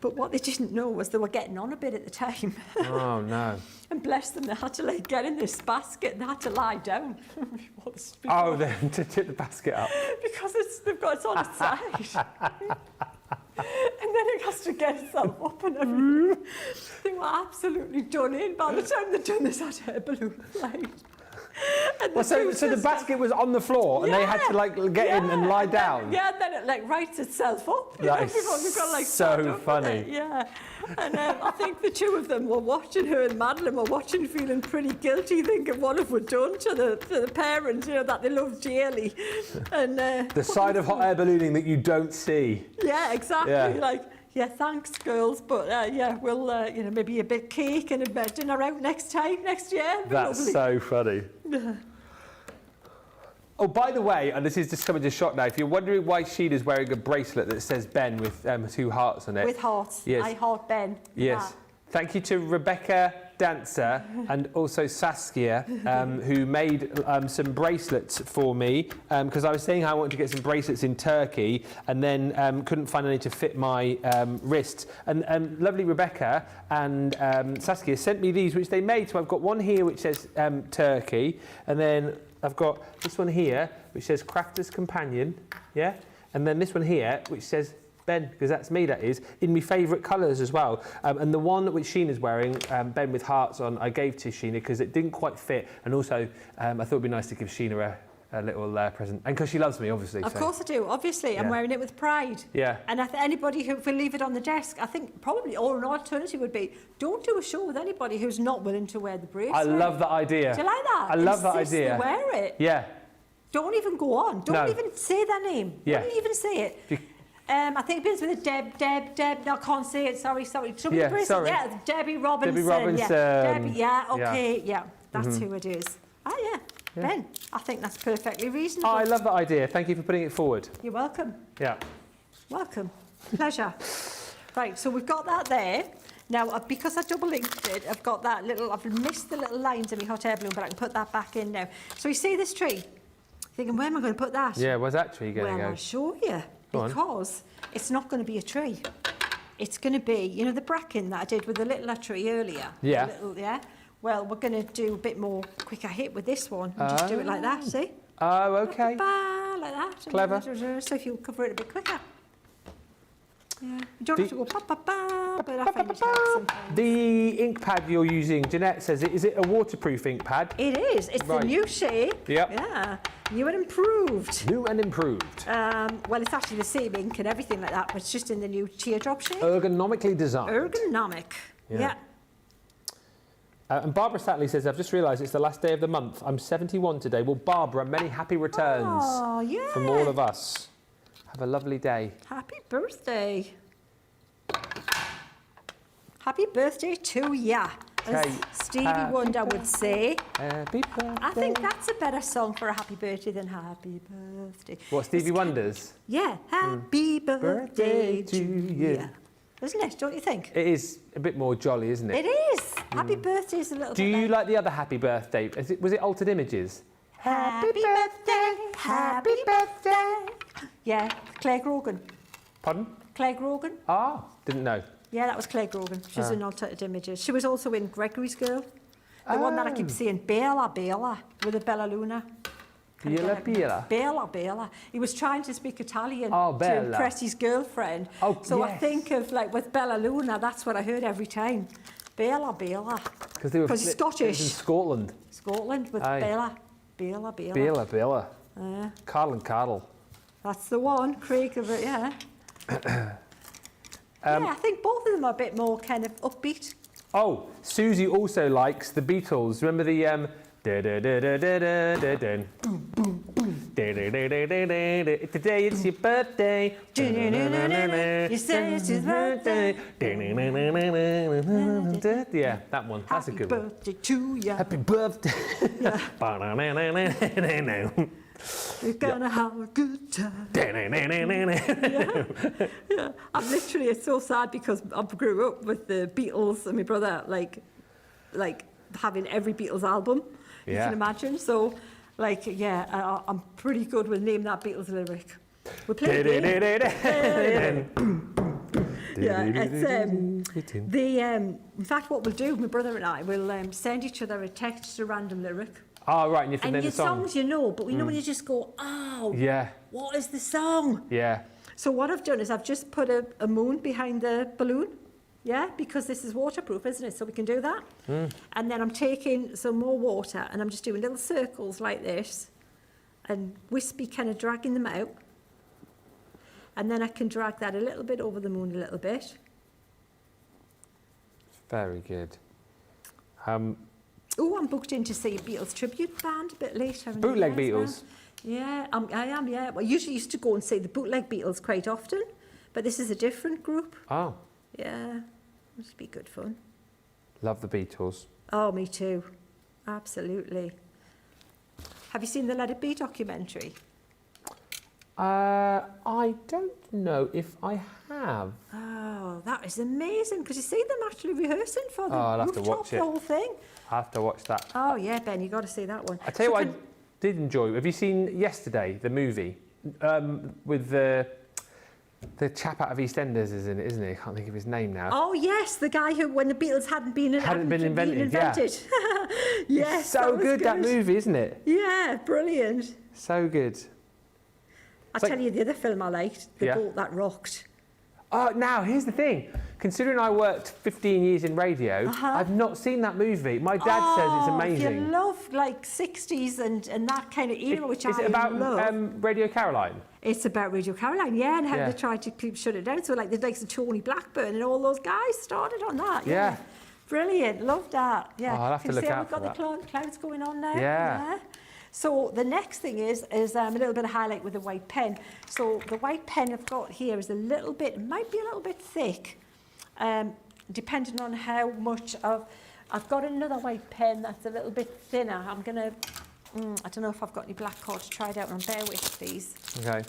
But what they didn't know was they were getting on a bit at the time. Oh, no. And bless them, they had to like get in this basket and they had to lie down. To tip the basket up. Because it's on its side. And then it has to get itself up and everything. They were absolutely done in by the time they'd done this hot air balloon flight. Well, so the basket was on the floor and they had to like get in and lie down. And then it like writes itself up. That is so funny. Yeah. And I think the two of them were watching, her and Madeline were watching, feeling pretty guilty, thinking what have we done to the parents, you know, that they love dearly. And the side of hot air ballooning that you don't see. Yeah, exactly. Yeah. Yeah, thanks, girls, but we'll, you know, maybe a bit of cake and a dinner out next year. That's lovely. So funny. Oh, by the way, and this is just coming to shock now, if you're wondering why Sheena's wearing a bracelet that says Ben with 2 hearts on it. With hearts. Yes. I heart Ben. Yes. Yeah. Thank you to Rebecca Dancer and also Saskia, who made some bracelets for me, because I was saying I wanted to get some bracelets in Turkey and then couldn't find any to fit my wrists. And lovely Rebecca and Saskia sent me these, which they made. So I've got one here which says Turkey, and then I've got this one here which says Crafter's Companion, yeah? And then this one here which says Ben, because that's me, that is, in my favourite colours as well. And the one which Sheena's wearing, Ben with hearts on, I gave to Sheena because it didn't quite fit. And also, I thought it'd be nice to give Sheena a little present. And because she loves me, obviously. Of course I do, obviously. Yeah. I'm wearing it with pride. Yeah. And anybody who will leave it on the desk, I think probably, or an alternative would be, don't do a show with anybody who's not willing to wear the bracelet. I love that idea. Do you like that? I love that idea. Insist they wear it. Yeah. Don't even go on. Don't even say their name. Yeah. Don't even say it. I think it begins with a Deb. No, I can't say it. Sorry. Sorry. Yeah, Debbie Robinson. Debbie Robinson. Yeah, Debbie, okay, yeah. That's who it is. Ah, yeah. Ben, I think that's perfectly reasonable. Oh, I love that idea. Thank you for putting it forward. You're welcome. Yeah. Welcome. Pleasure. Right, so we've got that there. Now, because I double inked it, I've missed the little lines in my hot air balloon, but I can put that back in now. So you see this tree? Thinking, where am I going to put that? Yeah, where's that tree going to go? Well, I'll show you. Because it's not going to be a tree. It's going to be, you know, the bracken that I did with the littler tree earlier. Yeah. Well, we're going to do a bit more quicker hit with this one and just do it like that, see? Oh, okay. Like that. Clever. So if you'll cover it a bit quicker. Yeah, don't have to go ba ba ba, but I find it helps sometimes. The Inkpad you're using, Jeanette says, is it a waterproof Inkpad? It is. It's the new shape. Yep. Yeah. New and improved. New and improved. Well, it's actually the same ink and everything like that, but it's just in the new teardrop shape. Ergonomically designed. Ergonomic. Yeah. And Barbara Satley says, I've just realised it's the last day of the month. I'm 71 today. Well, Barbara, many happy returns from all of us. Have a lovely day. Happy birthday. Happy birthday to ya, as Stevie Wonder would say. Happy birthday. I think that's a better song for a happy birthday than Happy Birthday. What, Stevie Wonder's? Yeah, Happy Birthday to ya. Isn't it? Don't you think? It is a bit more jolly, isn't it? It is. Happy birthday is a little Do bit you like the other happy birthday? Was it Altered Images? Happy birthday, happy birthday. Yeah, Claire Grogan. Pardon? Claire Grogan. Ah, didn't know. Yeah, that was Claire Grogan. She's in Altered Images. She was also in Gregory's Girl. The one that I keep saying, Bela, Bela, with a Bella Luna. Bela, Bela. Bela, Bela. He was trying to speak Italian Oh, to Bella. impress his girlfriend. Oh, so I yes. think of, like, with Bella Luna, that's what I heard every time. Bela, Bela. Because he's in Scottish. Scotland. Scotland with Aye. Bela. Bela, Bela. Bela, Bela. Carl and Carl. That's the one, Craig of it, yeah. Yeah, I think both of them are a bit more kind of upbeat. Oh, Susie also likes the Beatles. Remember the today it's your birthday. You say it's his birthday. Yeah, that one. That's a good one. Happy birthday to ya. Happy birthday. We're gonna have a good time. Yeah. I'm literally, it's so sad because I grew up with the Beatles and my brother, like having every Beatles album, you Yeah. can imagine. So, like, yeah, I'm pretty good with name that Beatles lyric. We play a game. Yeah, it's in fact, what we'll do, my brother and I will send each other a text, a random lyric. Oh, right, and you have to And name your the song. songs you know, but we know when you just go, oh, Yeah, what is the song? yeah. So what I've done is I've just put a moon behind the balloon, yeah, because this is waterproof, isn't it? So we can do that. And then I'm taking some more water and I'm just doing little circles like this and wispy kind of dragging them out. And then I can drag that a little bit over the moon a little bit. Very good. Oh, I'm booked in to see a Beatles tribute band a bit later. in the Bootleg year as well. Beatles. Yeah, I am, yeah. Well, I usually used to go and see the Bootleg Beatles quite often, but this is a different group. Oh, Yeah, must be good fun. love the Beatles. Oh, me too. Absolutely. Have you seen the Let It Be documentary? I don't know if I have. Oh, that is amazing, because you see them actually rehearsing for the I'll have to rooftop, watch the it. whole thing. I have to watch that. Oh, yeah, Ben, you got to see that one. I tell you So what I did enjoy. Have you seen Yesterday, the movie, with the chap out of EastEnders is in it, isn't he? I can't think of his name now. Oh, yes, the guy who, when the Beatles hadn't been invented, yeah. Yes, It's so was good, that movie, isn't it? Yeah, brilliant. So good. I'll like- tell you the other film I liked, The Yeah. Boat That Rocked. Oh, now, here's the thing. Considering I worked 15 years in radio, I've not seen that movie. My dad says it's If amazing. you love like 60s and that kind of era, which Is I it about love. Radio Caroline? It's about Radio Caroline, yeah, and how Yeah. they tried to shut it down. So like the likes of Tony Blackburn and all those guys started on that. Yeah. Brilliant, love that. Yeah. Oh, I'll have to Can you look see how out we've got for the clouds going on there? Yeah. So the next thing is a little bit of highlight with the white pen. So the white pen I've got here is a little bit, might be a little bit thick, depending on how much I've got another white pen that's a little bit thinner. I'm gonna, I don't know if I've got any black card to try it out on. Bear with, please. Okay.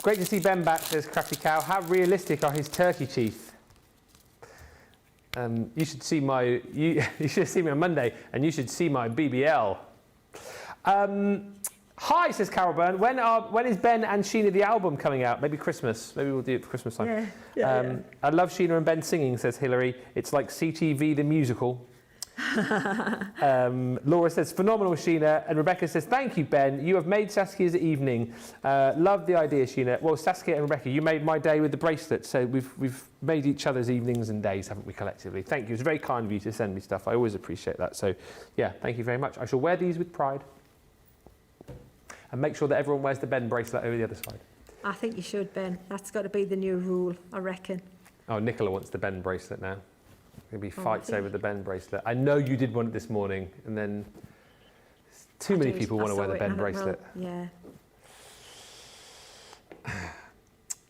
Great to see Ben back, says Crafty Cow. How realistic are his turkey teeth? You should see you should see me on Monday, and you should see my BBL. Hi, says Carol Byrne. When is Ben and Sheena the album coming out? Maybe Christmas. Maybe we'll do it for Christmas time. Yeah. I love Sheena and Ben singing, says Hilary. It's like CTV the musical. Laura says, phenomenal, Sheena. And Rebecca says, thank you, Ben. You have made Saskia's evening. Love the idea, Sheena. Well, Saskia and Rebecca, you made my day with the bracelet. So we've made each other's evenings and days, haven't we, collectively? Thank you. It's very kind of you to send me stuff. I always appreciate that. So, yeah, thank you very much. I shall wear these with pride. And make sure that everyone wears the Ben bracelet over the other side. I think you should, Ben. That's got to be the new rule, I reckon. Oh, Nicola wants the Ben bracelet now. There'll be fights over the Ben bracelet. I know you did one this morning, and then too many people want to wear the Ben bracelet. Yeah.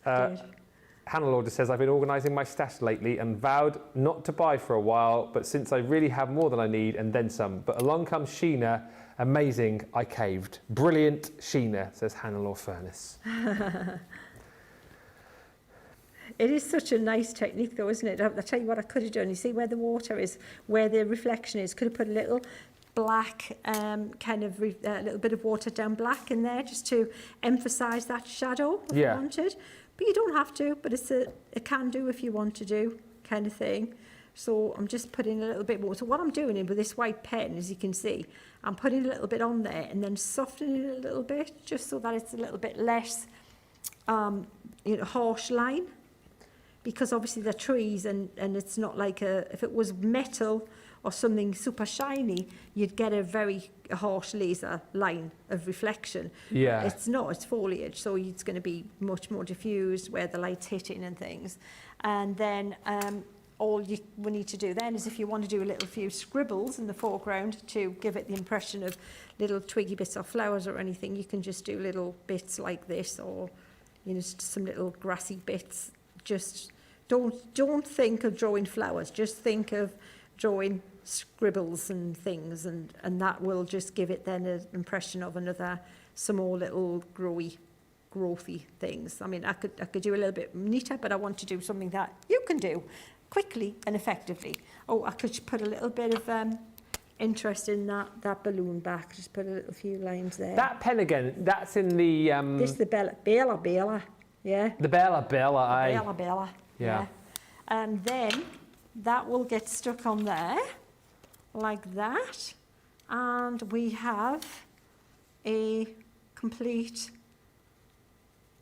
Hannah Lauder says, I've been organising my stash lately and vowed not to buy for a while, but since I really have more than I need and then some. But along comes Sheena. Amazing, I caved. Brilliant, Sheena, says Hannah Law Furness. It is such a nice technique though, isn't it? I'll tell you what I could have done. You see where the water is, where the reflection is, could have put a little black, little bit of water down black in there just to emphasise that shadow if you wanted. But you don't have to, but it's a can do if you want to do kind of thing. So I'm just putting a little bit more. So what I'm doing with this white pen, as you can see, I'm putting a little bit on there and then softening it a little bit, just so that it's a little bit less, harsh line. Because obviously they're trees and it's not like if it was metal or something super shiny, you'd get a very harsh laser line of reflection. Yeah. It's not, it's foliage, so it's going to be much more diffused where the light's hitting and things. And then all you will need to do then is if you want to do a little few scribbles in the foreground to give it the impression of little twiggy bits or flowers or anything, you can just do little bits like this, or just some little grassy bits. Just don't think of drawing flowers, just think of drawing scribbles and things, and that will just give it then an impression of some more little growthy things. I mean, I could do a little bit neater, but I want to do something that you can do quickly and effectively. Oh, I could put a little bit of interest in that balloon back. Just put a little few lines there. That pen again, that's in the... This is the Bella, yeah. The Bella, aye. Bella, yeah. And then that will get stuck on there, like that. And we have a complete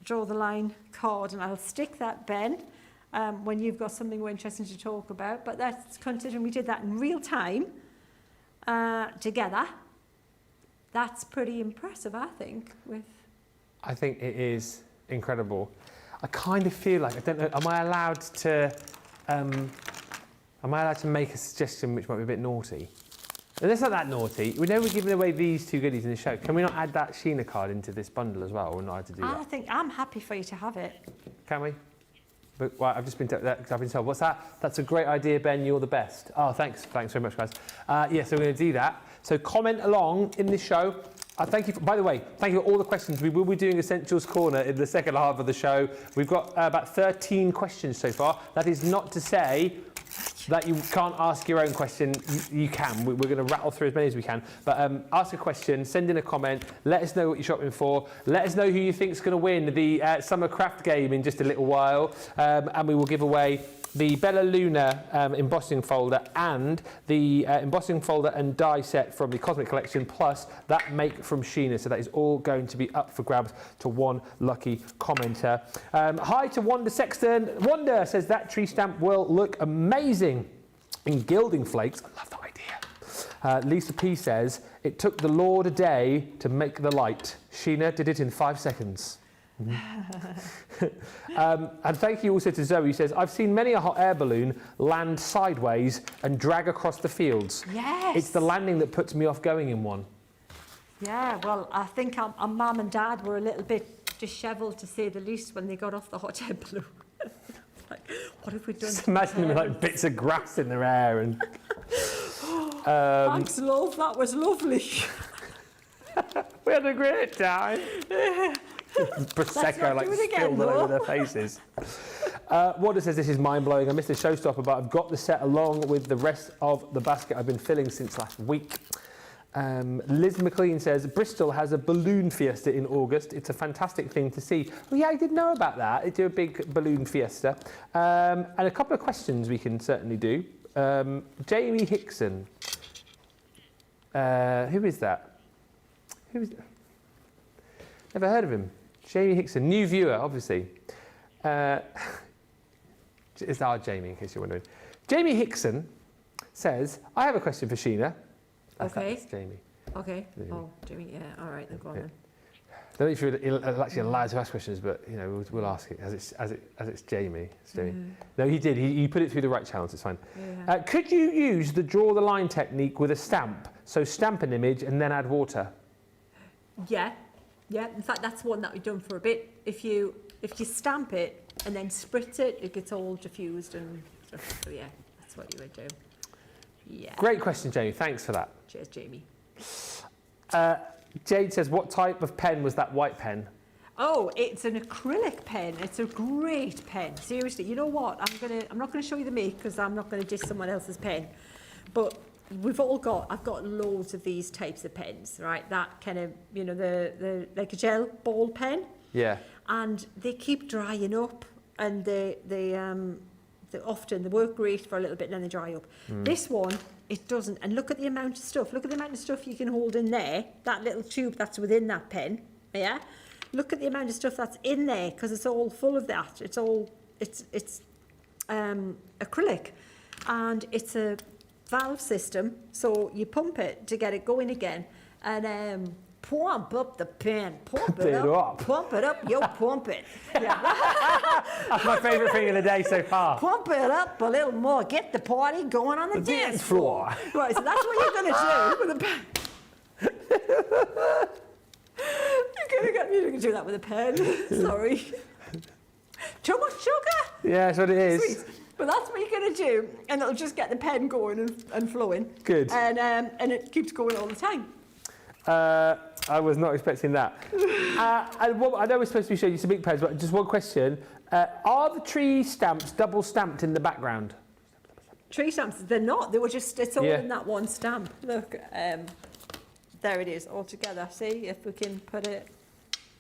draw the line card. And I'll stick that, Ben, when you've got something more interesting to talk about. But that's considering we did that in real time together. That's pretty impressive, I think. I think it is incredible. I kind of feel like, I don't know, am I allowed to make a suggestion which might be a bit naughty? And it's not that naughty. We know we're giving away these two goodies in the show. Can we not add that Sheena card into this bundle as well? We're not allowed to do that. I think I'm happy for you to have it. Can we? But well, I've just been told. What's that? That's a great idea, Ben. You're the best. Oh, thanks very much, guys. Yeah, so we're going to do that. So comment along in this show. Thank you. By the way, thank you for all the questions. We will be doing Essentials Corner in the second half of the show. We've got about 13 questions so far. That is not to say that you can't ask your own question. You can. We're going to rattle through as many as we can. But ask a question, send in a comment, let us know what you're shopping for, let us know who you think is going to win the Summer Craft Game in just a little while, and we will give away the Bella Luna embossing folder and the embossing folder and die set from the Cosmic Collection, plus that make from Sheena. So that is all going to be up for grabs to one lucky commenter. Hi to Wanda Sexton. Wanda says that tree stamp will look amazing in gilding flakes. I love that idea. Lisa P says, it took the Lord a day to make the light. Sheena did it in 5 seconds. And thank you also to Zoe, who says, I've seen many a hot air balloon land sideways and drag across the fields. Yes. It's the landing that puts me off going in one. Yeah, well, I think our mum and dad were a little bit dishevelled, to say the least, when they got off the hot air balloon. Like, what have we done? Just imagine them with like bits of grass in their hair and... Thanks, love, that was lovely. We had a great time. Prosecco like spilled all over their faces. Wanda says this is mind-blowing. I missed the showstopper, but I've got the set along with the rest of the basket I've been filling since last week. Liz McLean says Bristol has a balloon fiesta in August. It's a fantastic thing to see. Oh yeah, I did know about that. They do a big balloon fiesta. And a couple of questions we can certainly do. Jamie Hickson Who is that? Never heard of him. Jamie Hickson, new viewer, obviously. It's our Jamie, in case you're wondering. Jamie Hickson says, I have a question for Sheena. Okay. That's Jamie. Okay. Oh, Jimmy, yeah. All right, then go on then. I don't know if you're actually allowed to ask questions, but you know we'll ask it as it's Jamie. It's Jamie. No, he did. He put it through the right channels. It's fine. Yeah. Could you use the draw the line technique with a stamp? So stamp an image and then add water. Yeah. In fact, that's one that we've done for a bit. If you stamp it and then spritz it, it gets all diffused and stuff. So yeah, that's what you would do. Yeah. Great question, Jamie. Thanks for that. Cheers, Jamie. Jade says, what type of pen was that white pen? Oh, it's an acrylic pen. It's a great pen. Seriously, you know what? I'm not gonna show you the make because I'm not gonna diss someone else's pen. But I've got loads of these types of pens, right? That kind of, you know, the like a gel ball pen. Yeah. And they keep drying up, and they often work great for a little bit and then they dry up. This one, it doesn't. And look at the amount of stuff. Look at the amount of stuff you can hold in there. That little tube that's within that pen. Yeah. Look at the amount of stuff that's in there because it's all full of that. It's acrylic, and it's a valve system. So you pump it to get it going again, and pump up the pen. Pump it up. Pump it up. Yo, pump it. Yeah. That's my favourite thing of the day so far. Pump it up a little more. Get the party going on the dance floor. Right, so that's what you're going to do with a pen. You're going to get me to do that with a pen. Sorry. Too much sugar? Yeah, that's what it is. Sweet. But that's what you're going to do, and it'll just get the pen going and flowing. Good. And it keeps going all the time. I was not expecting that. I know we're supposed to be showing you some ink pads, but just one question. Are the tree stamps double stamped in the background? Tree stamps, they're not. They were just, it's all in that one stamp. Look, there it is, all together. See, if we can put it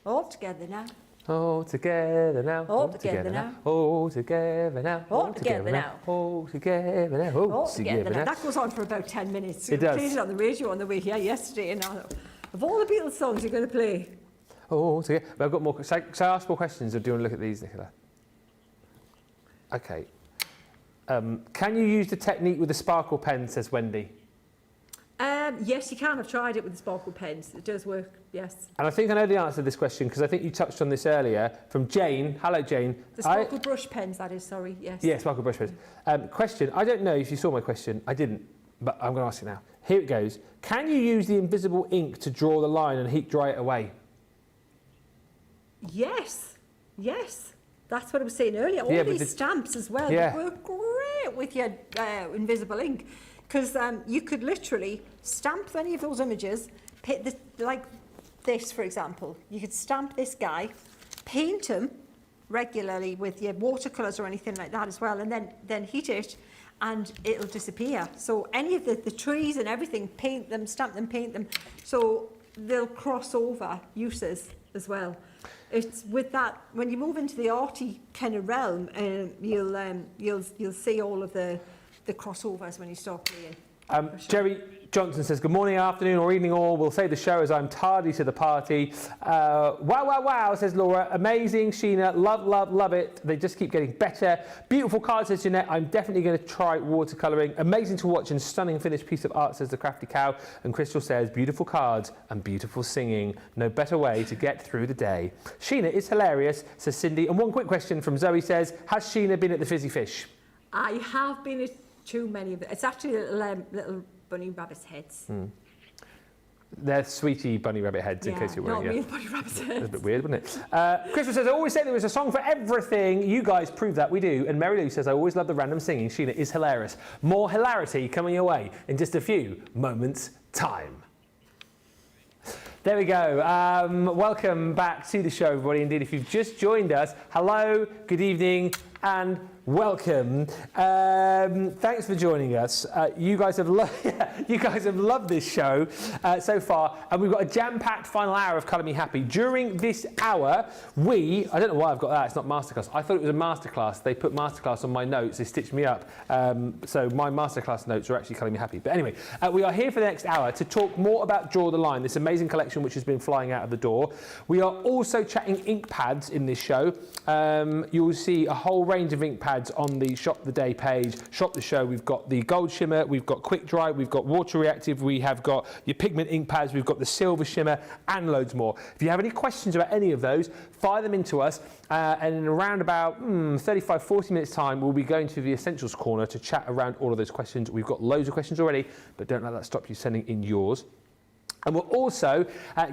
all together now. All together now. All together now. All together now. All together now. All together now. All together now. That goes on for about 10 minutes. It does. We played it on the radio on the way here yesterday, and now, of all the Beatles songs you're going to play. Oh, together. But I've got more. So I ask more questions, or do you want to look at these, Nicola? Okay. Can you use the technique with the sparkle pen, says Wendy? Yes, you can. I've tried it with the sparkle pens. It does work, yes. And I think I know the answer to this question because I think you touched on this earlier from Jane. Hello, Jane. The sparkle brush pens, that is, sorry, yes. Yeah, sparkle brush pens. Question, I don't know if you saw my question. I didn't, but I'm going to ask it now. Here it goes. Can you use the invisible ink to draw the line and heat dry it away? Yes. That's what I was saying earlier. All these stamps as well, they work great with your invisible ink. Because you could literally stamp any of those images, like this, for example. You could stamp this guy, paint him regularly with your watercolours or anything like that as well, and then heat it, and it'll disappear. So any of the trees and everything, paint them, stamp them, paint them. So they'll cross over uses as well. It's with that, when you move into the arty kind of realm, you'll see all of the crossovers when you start playing. Jerry Johnson says, good morning, afternoon or evening all. We'll say the show as I'm tardy to the party. Wow, says Laura. Amazing, Sheena. Love it. They just keep getting better. Beautiful card, says Jeanette. I'm definitely going to try watercolouring. Amazing to watch and stunning finished piece of art, says the Crafty Cow. And Crystal says, beautiful cards and beautiful singing. No better way to get through the day. Sheena is hilarious, says Cindy. And one quick question from Zoe says, has Sheena been at the Fizzy Fish? I have been at too many of them. It's actually little bunny rabbit's heads. They're sweetie bunny rabbit heads, in case you're wondering. Not real bunny rabbit's heads. That's a bit weird, wasn't it? Christopher says, I always say there was a song for everything. You guys prove that we do. And Mary Lou says, I always love the random singing. Sheena is hilarious. More hilarity coming your way in just a few moments' time. There we go. Welcome back to the show, everybody. Indeed, if you've just joined us, hello, good evening, and welcome. Thanks for joining us. You guys have loved this show so far, and we've got a jam-packed final hour of Colour Me Happy. During this hour, I don't know why I've got that, it's not masterclass. I thought it was a masterclass. They put masterclass on my notes, they stitched me up. So my masterclass notes are actually Colour Me Happy. But anyway, we are here for the next hour to talk more about Draw the Line, this amazing collection which has been flying out of the door. We are also chatting Inkpads in this show. You will see a whole range of Inkpads on the Shop the Day page. Shop the Show, we've got the gold shimmer, we've got quick dry, we've got water reactive, we have got your pigment ink pads, we've got the silver shimmer, and loads more. If you have any questions about any of those, fire them into us, and in around about 35-40 minutes time, we'll be going to the Essentials Corner to chat around all of those questions. We've got loads of questions already, but don't let that stop you sending in yours. And we're also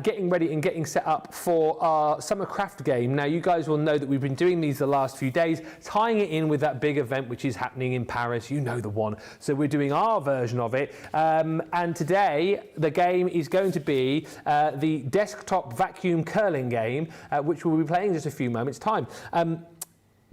getting ready and getting set up for our summer craft game. Now, you guys will know that we've been doing these the last few days, tying it in with that big event which is happening in Paris. You know the one. So we're doing our version of it. And today, the game is going to be the desktop vacuum curling game, which we'll be playing in just a few moments' time.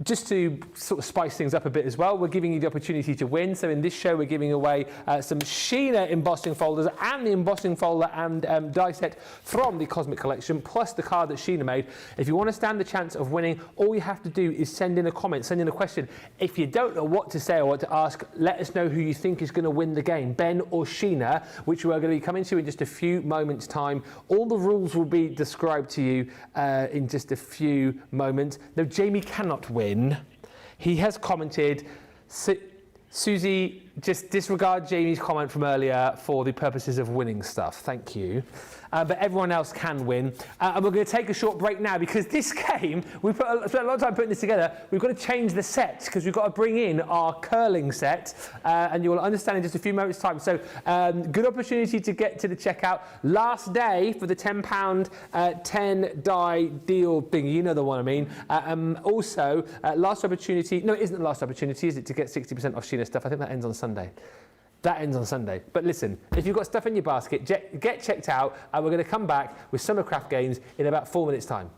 Just to sort of spice things up a bit as well, we're giving you the opportunity to win. So in this show, we're giving away some Sheena embossing folders and the embossing folder and die set from the Cosmic Collection, plus the card that Sheena made. If you want to stand the chance of winning, all you have to do is send in a comment, send in a question. If you don't know what to say or what to ask, let us know who you think is going to win the game, Ben or Sheena, which we're going to be coming to in just a few moments' time. All the rules will be described to you in just a few moments. No, Jamie cannot win. He has commented, Susie, just disregard Jamie's comment from earlier for the purposes of winning stuff. Thank you. But everyone else can win. And we're going to take a short break now because this game, we spent a lot of time putting this together. We've got to change the set because we've got to bring in our curling set. And you will understand in just a few moments' time. So good opportunity to get to the checkout. Last day for the £10 10 die deal thing. You know the one I mean. Also, last opportunity. No, it isn't the last opportunity, is it, to get 60% off Sheena stuff? I think that ends on Sunday. That ends on Sunday. But listen, if you've got stuff in your basket, get checked out, and we're going to come back with summer craft games in about 4 minutes' time.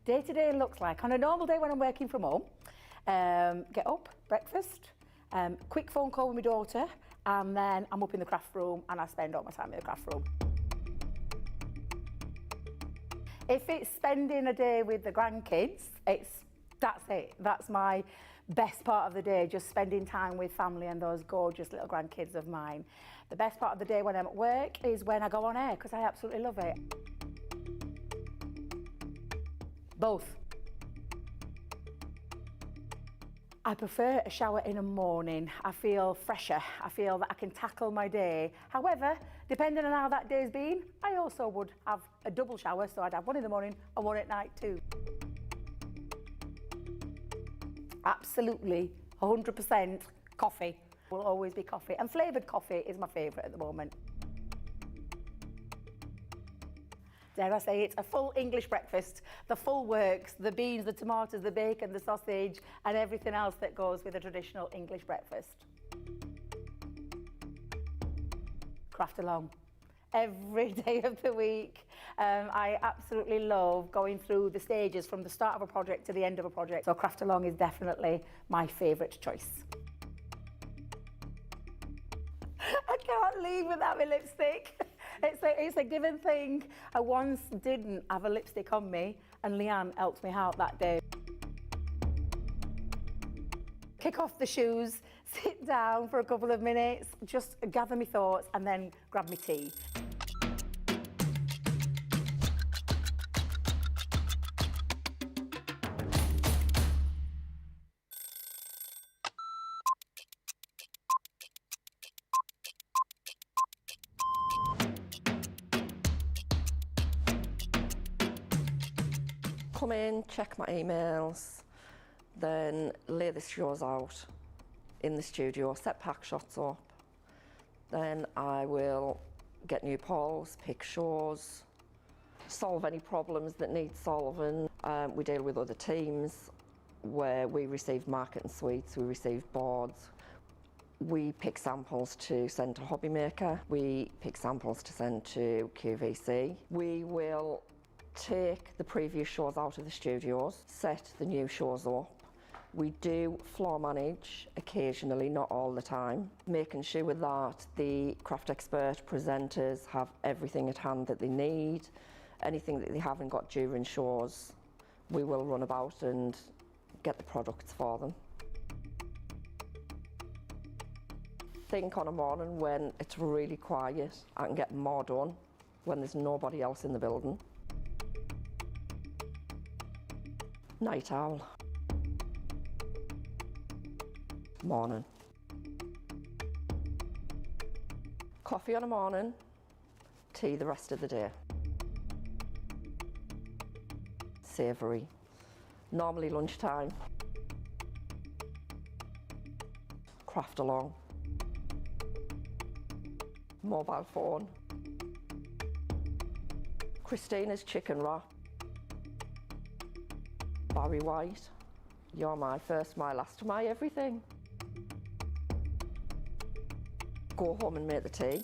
Day to day looks like, on a normal day when I'm working from home, get up, breakfast, quick phone call with my daughter, and then I'm up in the craft room and I spend all my time in the craft room. If it's spending a day with the grandkids, that's it. That's my best part of the day, just spending time with family and those gorgeous little grandkids of mine. The best part of the day when I'm at work is when I go on air, because I absolutely love it. Both. I prefer a shower in the morning. I feel fresher. I feel that I can tackle my day. However, depending on how that day's been, I also would have a double shower, so I'd have one in the morning and one at night too. Absolutely, 100% coffee. Will always be coffee, and flavoured coffee is my favourite at the moment. Dare I say, it's a full English breakfast, the full works, the beans, the tomatoes, the bacon, the sausage, and everything else that goes with a traditional English breakfast. Craft along. Every day of the week. I absolutely love going through the stages from the start of a project to the end of a project. So craft along is definitely my favourite choice. I can't leave without my lipstick. It's a given thing. I once didn't have a lipstick on me, and Leanne helped me out that day. Kick off the shoes, sit down for a couple of minutes, just gather my thoughts, and then grab my tea. Come in, check my emails, then lay the shows out in the studio, set pack shots up. Then I will get new polls, pick shows, solve any problems that need solving. We deal with other teams where we receive market and suites, we receive boards. We pick samples to send to Hobby Maker. We pick samples to send to QVC. We will take the previous shows out of the studios, set the new shows up. We do floor manage occasionally, not all the time, making sure that the craft expert presenters have everything at hand that they need. Anything that they haven't got during shows, we will run about and get the products for them. Think on a morning when it's really quiet, I can get more done when there's nobody else in the building. Night owl. Morning. Coffee on a morning, tea the rest of the day. Savoury. Normally lunchtime. Craft along. Mobile phone. Christina's chicken wrap. Barry White. You're my first, my last, my everything. Go home and make the tea.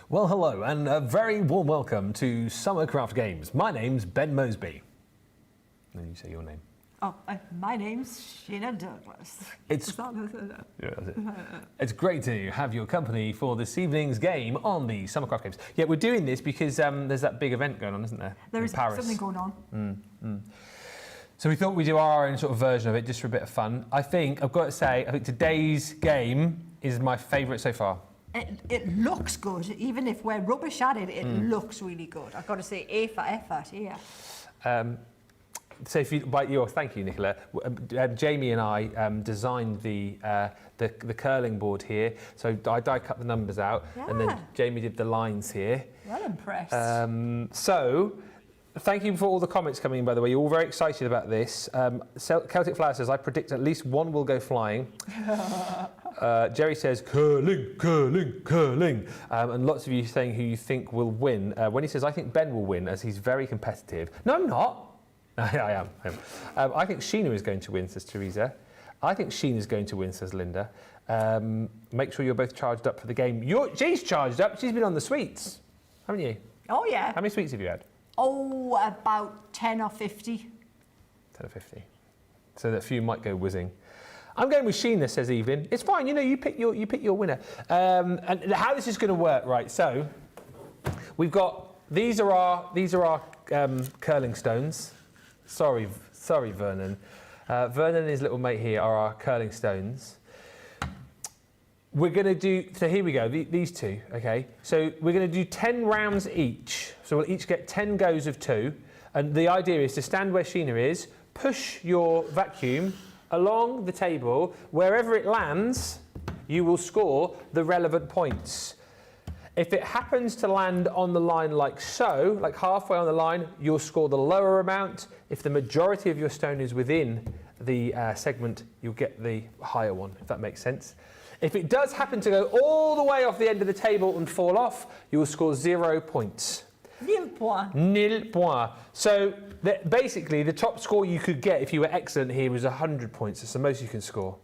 Well, hello, and a very warm welcome to Summer Craft Games. My name's Ben Moseby. And then you say your name. Oh, my name's Sheena Douglass. It's great to have your company for this evening's game on the Summer Craft Games. Yeah, we're doing this because there's that big event going on, isn't there? There is Paris. something going on. So we thought we'd do our own sort of version of it just for a bit of fun. I've got to say, I think today's game is my favourite so far. It looks good, even if we're rubbish at it. It looks really good. I've got to say, A for effort here. So if you, thank you, Nicola. Jamie and I designed the curling board here. So I die cut the numbers out, and then Jamie did the lines here. Well impressed. So thank you for all the comments coming in, by the way. You're all very excited about this. Celtic Flower says, I predict at least one will go flying. Jerry says, curling, curling, curling. And lots of you saying who you think will win. When he says, I think Ben will win, as he's very competitive. No, I'm not. I am. I think Sheena is going to win, says Teresa. I think Sheena's going to win, says Linda. Make sure you're both charged up for the game. She's charged up. She's been on the sweets, haven't you? Oh, yeah. How many sweets have you had? Oh, about 10 or 50. 10 or 50. So that a few might go whizzing. I'm going with Sheena, says Evelyn. It's fine, you pick your winner. And how this is going to work, right? So we've got these are our curling stones. Sorry, Vernon. Vernon and his little mate here are our curling stones. We're going to do, so here we go, these two, okay? So we're going to do 10 rounds each. So we'll each get 10 goes of 2. And the idea is to stand where Sheena is, push your vacuum along the table. Wherever it lands, you will score the relevant points. If it happens to land on the line like so, like halfway on the line, you'll score the lower amount. If the majority of your stone is within the segment, you'll get the higher one, if that makes sense. If it does happen to go all the way off the end of the table and fall off, you will score 0 points. Nil point. Nil point. So basically, the top score you could get if you were excellent here was 100 points. That's the most you can score.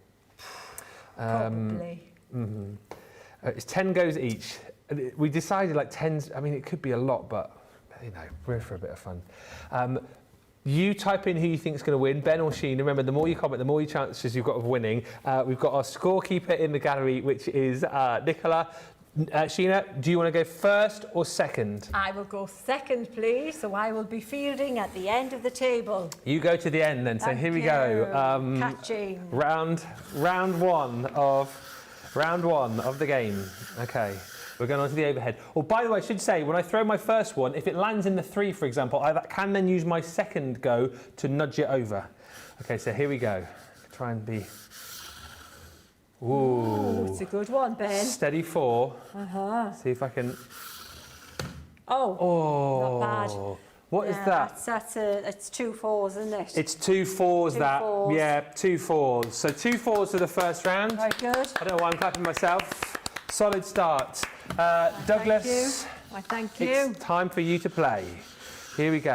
Probably. It's 10 goes each. We decided like 10s, I mean, it could be a lot, but, we're in for a bit of fun. You type in who you think is going to win, Ben or Sheena. Remember, the more you comment, the more chances you've got of winning. We've got our scorekeeper in the gallery, which is Nicola. Sheena, do you want to go first or second? I will go second, please. So I will be fielding at the end of the table. You go to the end then. So here we go. Catching. Round one of the game. Okay. We're going on to the overhead. Oh, by the way, I should say, when I throw my first one, if it lands in the 3, for example, I can then use my second go to nudge it over. Okay, so here we go. Try and be... Ooh. It's a good one, Ben. Steady 4. See if I can... Oh, not bad. What is that? It's 2 4s, isn't it? It's 2 4s, Two that. fours. Yeah, 2 4s. So 2 4s for the first round. Very good. I don't know why I'm clapping myself. Solid start. Douglas, Thank you. it's time for you to play. Here we go.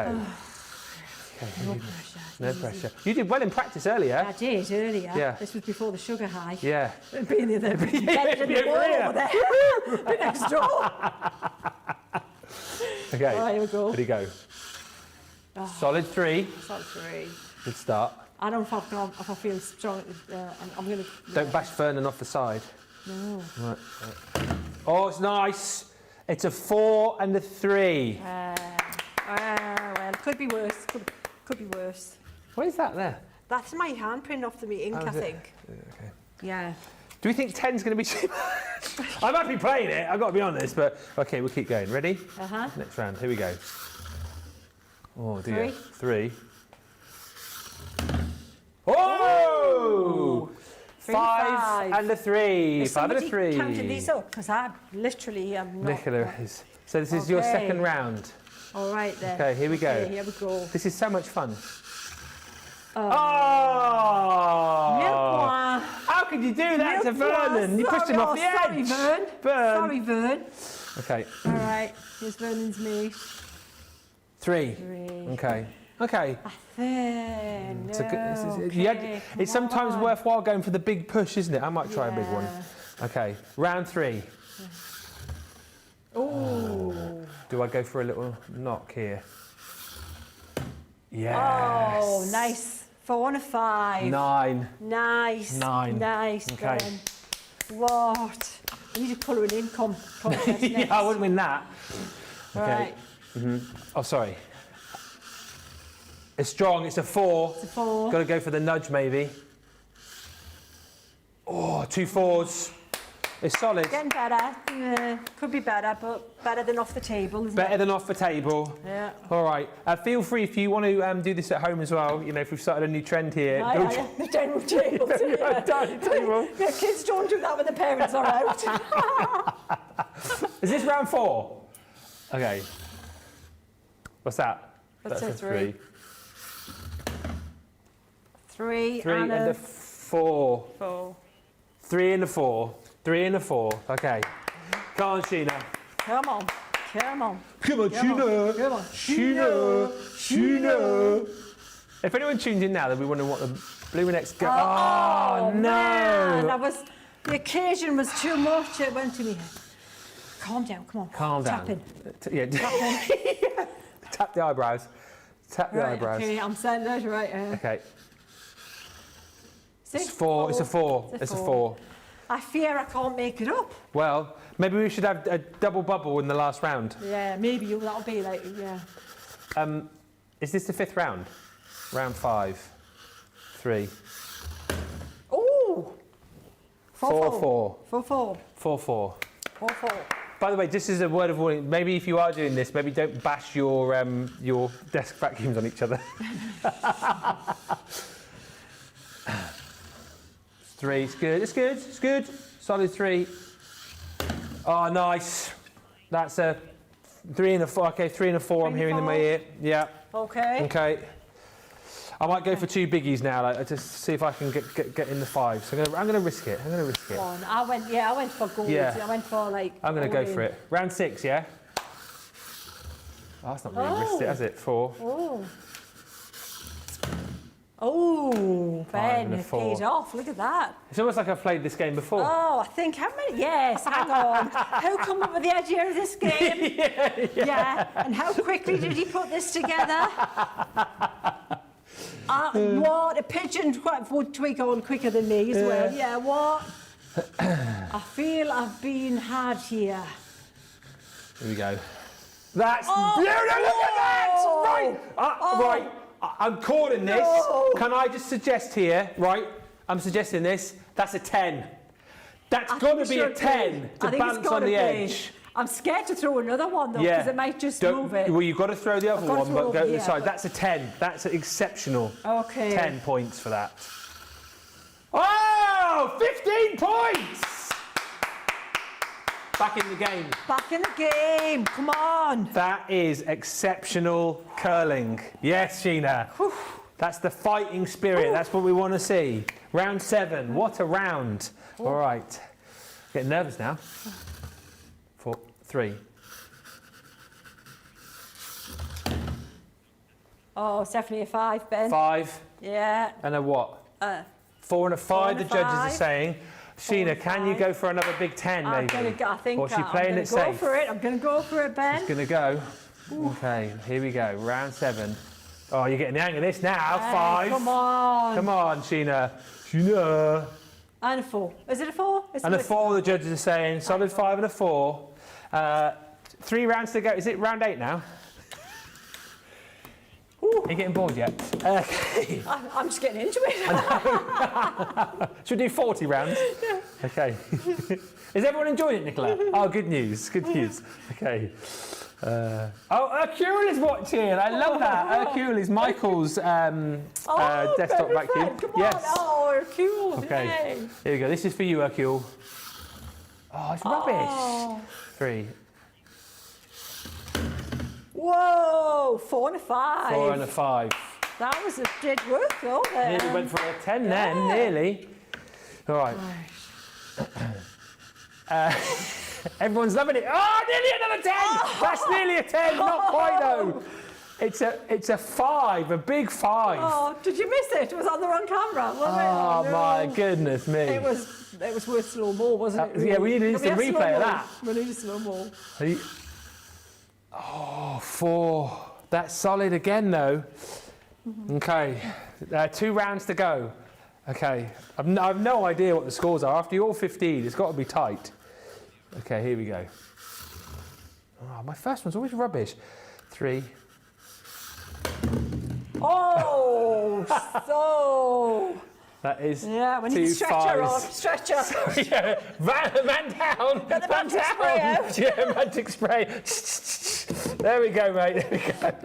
Okay, No pressure. no pressure. You did well in practice earlier. I did earlier. Yeah. This was before the sugar high. Yeah. Being in the bed in the wall over there. Been next door. Okay. Right, here we go. Here we go. Solid 3. Solid 3. Good start. I don't know if I feel strong. I'm going to... Don't bash Vernon off the side. No. Right. Oh, it's nice. It's a 4 and a 3. Well, could be worse. Could be worse. What is that there? That's my handprint off the ink, I is it? think. Okay. Yeah. Do we think 10's going to be too much? I might be playing it, I've got to be honest, but okay, we'll keep going. Ready? Next round, here we go. Oh dear. 3. 3. Oh! 5 and a 3. Has 5 and a somebody 3. counted these up? Because I literally am not... Nicola is. So this is your Okay. second round. All right then. Okay, here we go. Okay, here we go. This is so much fun. Oh! Milk. How could you do that to Vernon? You pushed him off the edge. Sorry, Vern. Sorry, Vern. Okay. All right, here's Vernon's mate. 3. 3. Okay. Okay. Then, It's, okay, it's come sometimes on. worthwhile going for the big push, isn't it? I might try a big one. Okay. Round 3. Oh. Do I go for a little knock here? Yes. Oh, nice. 4 and a 5. 9. Nice. 9. Nice. Okay. Ben. What? We need a colouring in contest next. Yeah, I wouldn't win that. Okay. Right. Oh, sorry. It's strong. It's a 4. It's a 4. Got to go for the nudge, maybe. Oh, 2 4s. It's solid. Getting better. Yeah, could be better, but better than off the table, isn't Better it? than off the table. Yeah. All right. Feel free if you want to do this at home as well. You know, if we've started a new trend here. go to- The general table. Dining table. Yeah, kids don't do that when the parents are out. Is this round 4? Okay. What's that? That's a a 3. 3 3 and a 4. 4. 3 and a 4. 3 and a 4. Okay. Come on, Sheena. Come on. Come on. Come on, Sheena. Come on. Sheena. Sheena. If anyone tunes in now, they'll be wondering what the blue next go. Oh, no. Man, the occasion was too much. It went to me. Calm down. Come on. Calm down. Tapping. Yeah. Tapping. Tap the eyebrows. Tap the Right, eyebrows. okay, I'm saying that right. Okay. 6, It's 4. It's a 4. It's a 4. I fear I can't make it up. Well, maybe we should have a double bubble in the last round. Yeah, maybe that'll be like, yeah. Is this the 5th round? Round 5. 3. Oh! 4 4. 4 4. 4 4. 4 4. By the way, just as a word of warning, maybe if you are doing this, maybe don't bash your desk vacuums on each other. 3, it's good, it's good, it's good. Solid 3. Oh, nice. That's a 3 and a 4. Okay, 3 and a 4. I'm hearing in my ear. Yeah. Okay. Okay. I might go for 2 biggies now, like, just see if I can get in the 5. So I'm gonna risk it. I'm gonna risk it. Go on. I went for gold. Yeah. I went for like. I'm gonna go for it. Round 6, yeah. Oh, that's not really risked it, has it? 4. Oh. Oh, 5 Ben, and a it 4. paid off. Look at that. It's almost like I've played this game before. Oh, I think how many? Yes, hang on. Who come up with the idea of this game? Yeah. And how quickly did he put this together? What? A pigeon would twig on quicker than me as well. Yeah, what? I feel I've been had here. Here we go. That's... Oh, no, look at that! Right! Right. I'm calling this. No. Can I just suggest here, right? I'm suggesting this. That's a 10. That's I got think to it be a should 10 I to think it's bounce on gotta the be. edge. I'm scared to throw another one though, because it might just move it. Well, you've got to throw the other gotta one, throw but over go to the here, side. but- That's a 10. That's exceptional. Okay. 10 points for that. Oh, 15 points! Back in the game. Back in the game. Come on. That is exceptional curling. Yes, Sheena. That's the fighting spirit. That's what we want to see. Round 7. What a round. All right. Getting nervous now. 4, 3. Oh, it's definitely a 5, Ben. 5. Yeah. And a what? 4 and a 5, the and a judges are 5. saying. Sheena, and can you 5. go for another big 10 I maybe? think Or is she I'm playing gonna it go safe? for it. I'm going to go for it, Ben. It's going to go. Okay, here we go. Round 7. Oh, you're getting the hang of this now. 5. Come on. Come on, Sheena. Sheena. And a 4. Is it a 4? It's And a bit- 4, the judges are saying. Solid 5 and a 4. 3 rounds to go. Is it round 8 now? Are you getting bored yet? Okay. I'm just getting into it. Should we do 40 rounds? Okay. Is everyone enjoying it, Nicola? Oh, good news. Good news. Okay. Oh, Hercule is watching. I love that. Hercule is Michael's desktop favorite vacuum. friend. Come Yes. on. Oh, Hercule. Okay. Yay. Here we go. This is for you, Hercule. Oh, it's rubbish. Oh. 3. Whoa, 4 and a 5. 4 and a 5. That did work though. Then. Nearly went for a 10 then, nearly. All right. Everyone's loving it. Oh, nearly another 10! That's nearly a 10, not quite though. It's a 5, a big 5. Oh, did you miss it? It was on the wrong camera, wasn't it? Oh, no. my goodness me. It was worth slow-mo, wasn't it? Yeah, we need an instant Can we have replay of slow-mo? that. We need a slow-mo. Oh, 4. That's solid again though. Okay, 2 rounds to go. Okay, I've no idea what the scores are. After all 15, it's got to be tight. Okay, here we go. Oh, my first one's always rubbish. 3. Oh, so... That is Yeah, we need 2 a stretcher on. 5s. Stretcher. Yeah, man down. Get the man magic down. spray out. Yeah, magic spray. There we go, mate. There we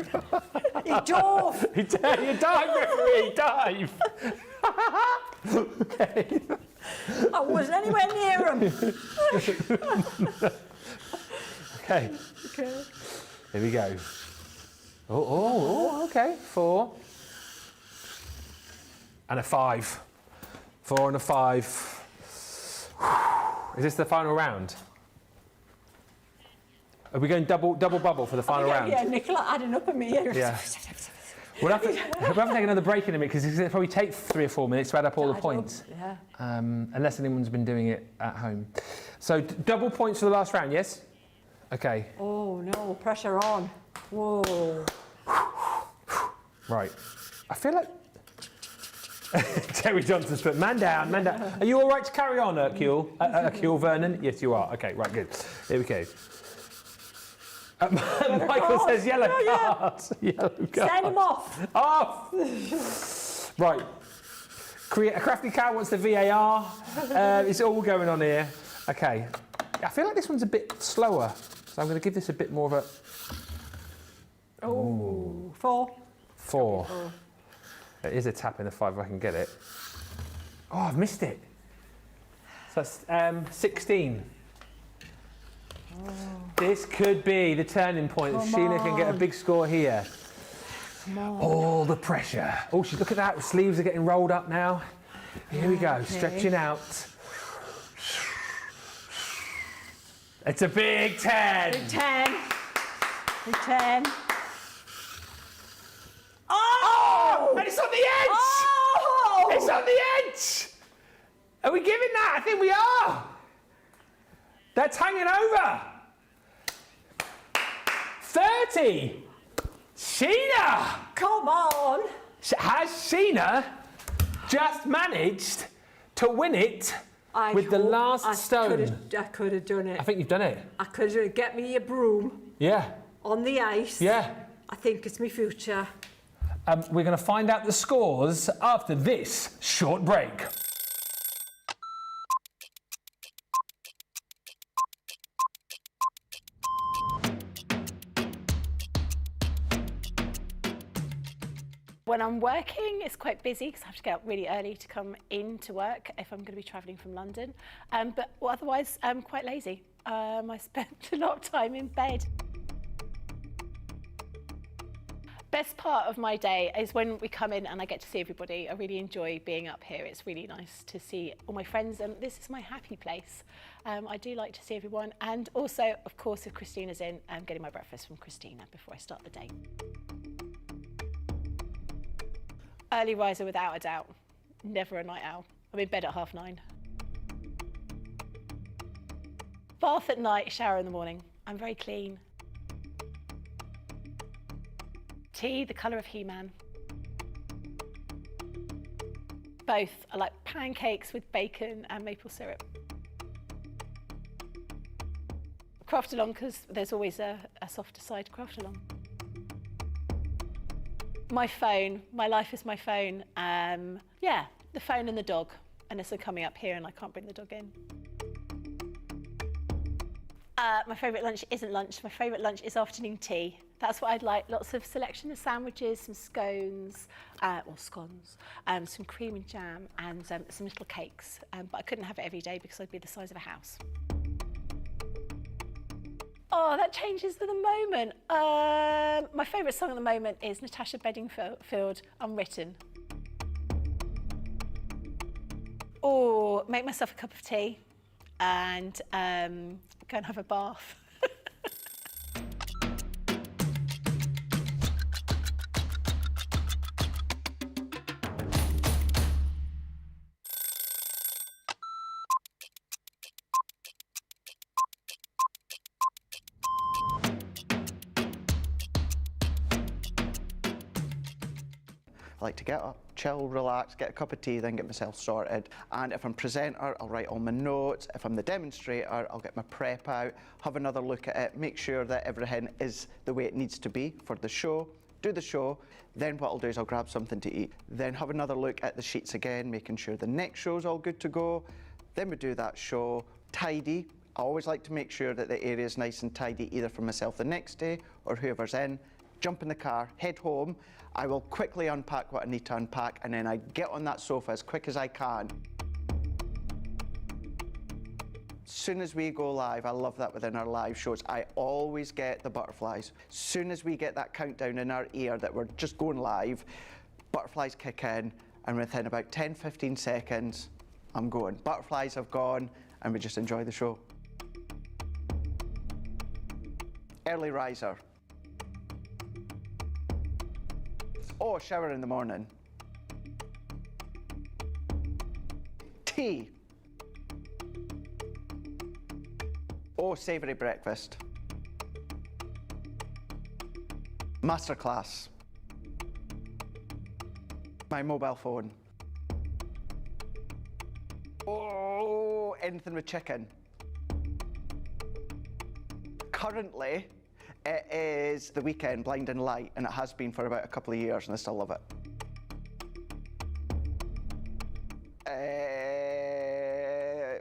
go. He dove. You dive, referee, dive. Okay. I wasn't anywhere near him. Okay. Okay. Here we go. Oh, okay. 4. And a 5. 4 and a 5. Is this the final round? Are we going double bubble for the final round? Yeah, Nicola adding up in me. Yeah. We'll have to take another break in a minute because it'll probably take 3 or 4 minutes to add up all the points. Yeah. Unless anyone's been doing it at home. So double points for the last round, yes? Okay. Oh no, pressure on. Whoa. Right. I feel like Terry Johnson's put man down, man down. Are you all right to carry on, Hercule? Hercule Vernon? Yes, you are. Okay, right, good. Here we go. Michael says yellow card. Yellow card. Send him off. Off! Right. A Crafty Cow wants the VAR. It's all going on here. Okay. I feel like this one's a bit slower, so I'm going to give this a bit more of a... Oh, 4. 4. It is a tap in the 5 if I can get it. Oh, I've missed it. So that's 16. Oh. This could be the turning point. If Sheena can get a big score here. All the pressure. Oh, look at that. The sleeves are getting rolled up now. Here we go, stretching out. It's a big 10. Big 10. Big 10. Oh! And it's on the edge! Oh! It's on the edge! Are we giving that? I think we are. That's hanging over. 30. Sheena! Come on. Has Sheena just managed to win it with the last stone? I could have done it. I think you've done it. I could have get me a broom Yeah. on the ice. Yeah. I think it's my future. We're going to find out the scores after this short break. When I'm working, it's quite busy because I have to get up really early to come in to work if I'm going to be travelling from London. But otherwise, I'm quite lazy. I spend a lot of time in bed. Best part of my day is when we come in and I get to see everybody. I really enjoy being up here. It's really nice to see all my friends, and this is my happy place. I do like to see everyone, and also, of course, if Christina's in, I'm getting my breakfast from Christina before I start the day. Early riser without a doubt. Never a night owl. I'm in bed at 9:30. Bath at night, shower in the morning. I'm very clean. Tea, the colour of He-Man. Both. I like pancakes with bacon and maple syrup. Craft along, because there's always a softer side to craft along. My phone, my life is my phone. Yeah, the phone and the dog, unless they're coming up here and I can't bring the dog in. My favourite lunch isn't lunch. My favourite lunch is afternoon tea. That's what I'd like. Lots of selection of sandwiches, some scones, or scones, some cream and jam, and some little cakes. But I couldn't have it every day because I'd be the size of a house. Oh, that changes to the moment. My favourite song at the moment is Natasha Bedingfield, Unwritten. Or make myself a cup of tea and go and have a bath. I like to get up, chill, relax, get a cup of tea, then get myself sorted. And if I'm presenter, I'll write all my notes. If I'm the demonstrator, I'll get my prep out, have another look at it, make sure that everything is the way it needs to be for the show, do the show. Then what I'll do is I'll grab something to eat, then have another look at the sheets again, making sure the next show's all good to go. Then we do that show, tidy. I always like to make sure that the area is nice and tidy, either for myself the next day or whoever's in. Jump in the car, head home. I will quickly unpack what I need to unpack, and then I get on that sofa as quick as I can. As soon as we go live, I love that within our live shows, I always get the butterflies. As soon as we get that countdown in our ear that we're just going live, butterflies kick in, and within about 10-15 seconds, I'm going. Butterflies have gone, and we just enjoy the show. Early riser. Oh, shower in the morning. Tea. Oh, savoury breakfast. Masterclass. My mobile phone. Oh, anything with chicken. Currently, it is the weekend, Blind and Light, and it has been for about a couple of years, and I still love it.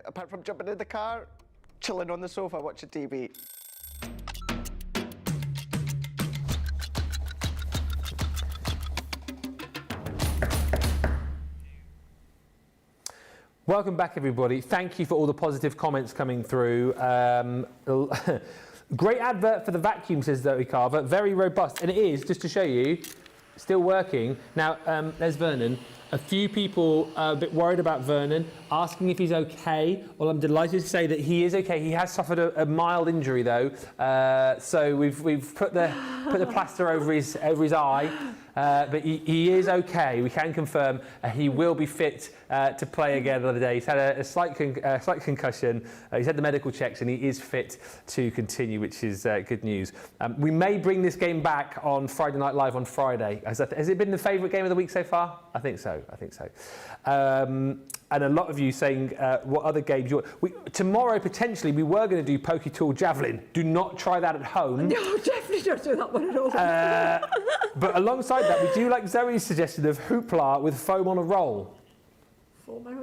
Apart from jumping in the car, chilling on the sofa, watching TV. Welcome back, everybody. Thank you for all the positive comments coming through. Great advert for the vacuum, says Zoe Carver. Very robust. And it is, just to show you, still working. Now, there's Vernon. A few people are a bit worried about Vernon, asking if he's okay. Well, I'm delighted to say that he is okay. He has suffered a mild injury, though. So we've put the plaster over his eye. But he is okay. We can confirm he will be fit to play again another day. He's had a slight concussion. He's had the medical checks and he is fit to continue, which is good news. We may bring this game back on Friday Night Live on Friday. Has it been the favourite game of the week so far? I think so. And a lot of you saying what other games you want. Tomorrow, potentially, we were going to do Poke Tool Javelin. Do not try that at home. No, definitely don't do that one at all. But alongside that, we do like Zoe's suggestion of hoopla with foam on a roll.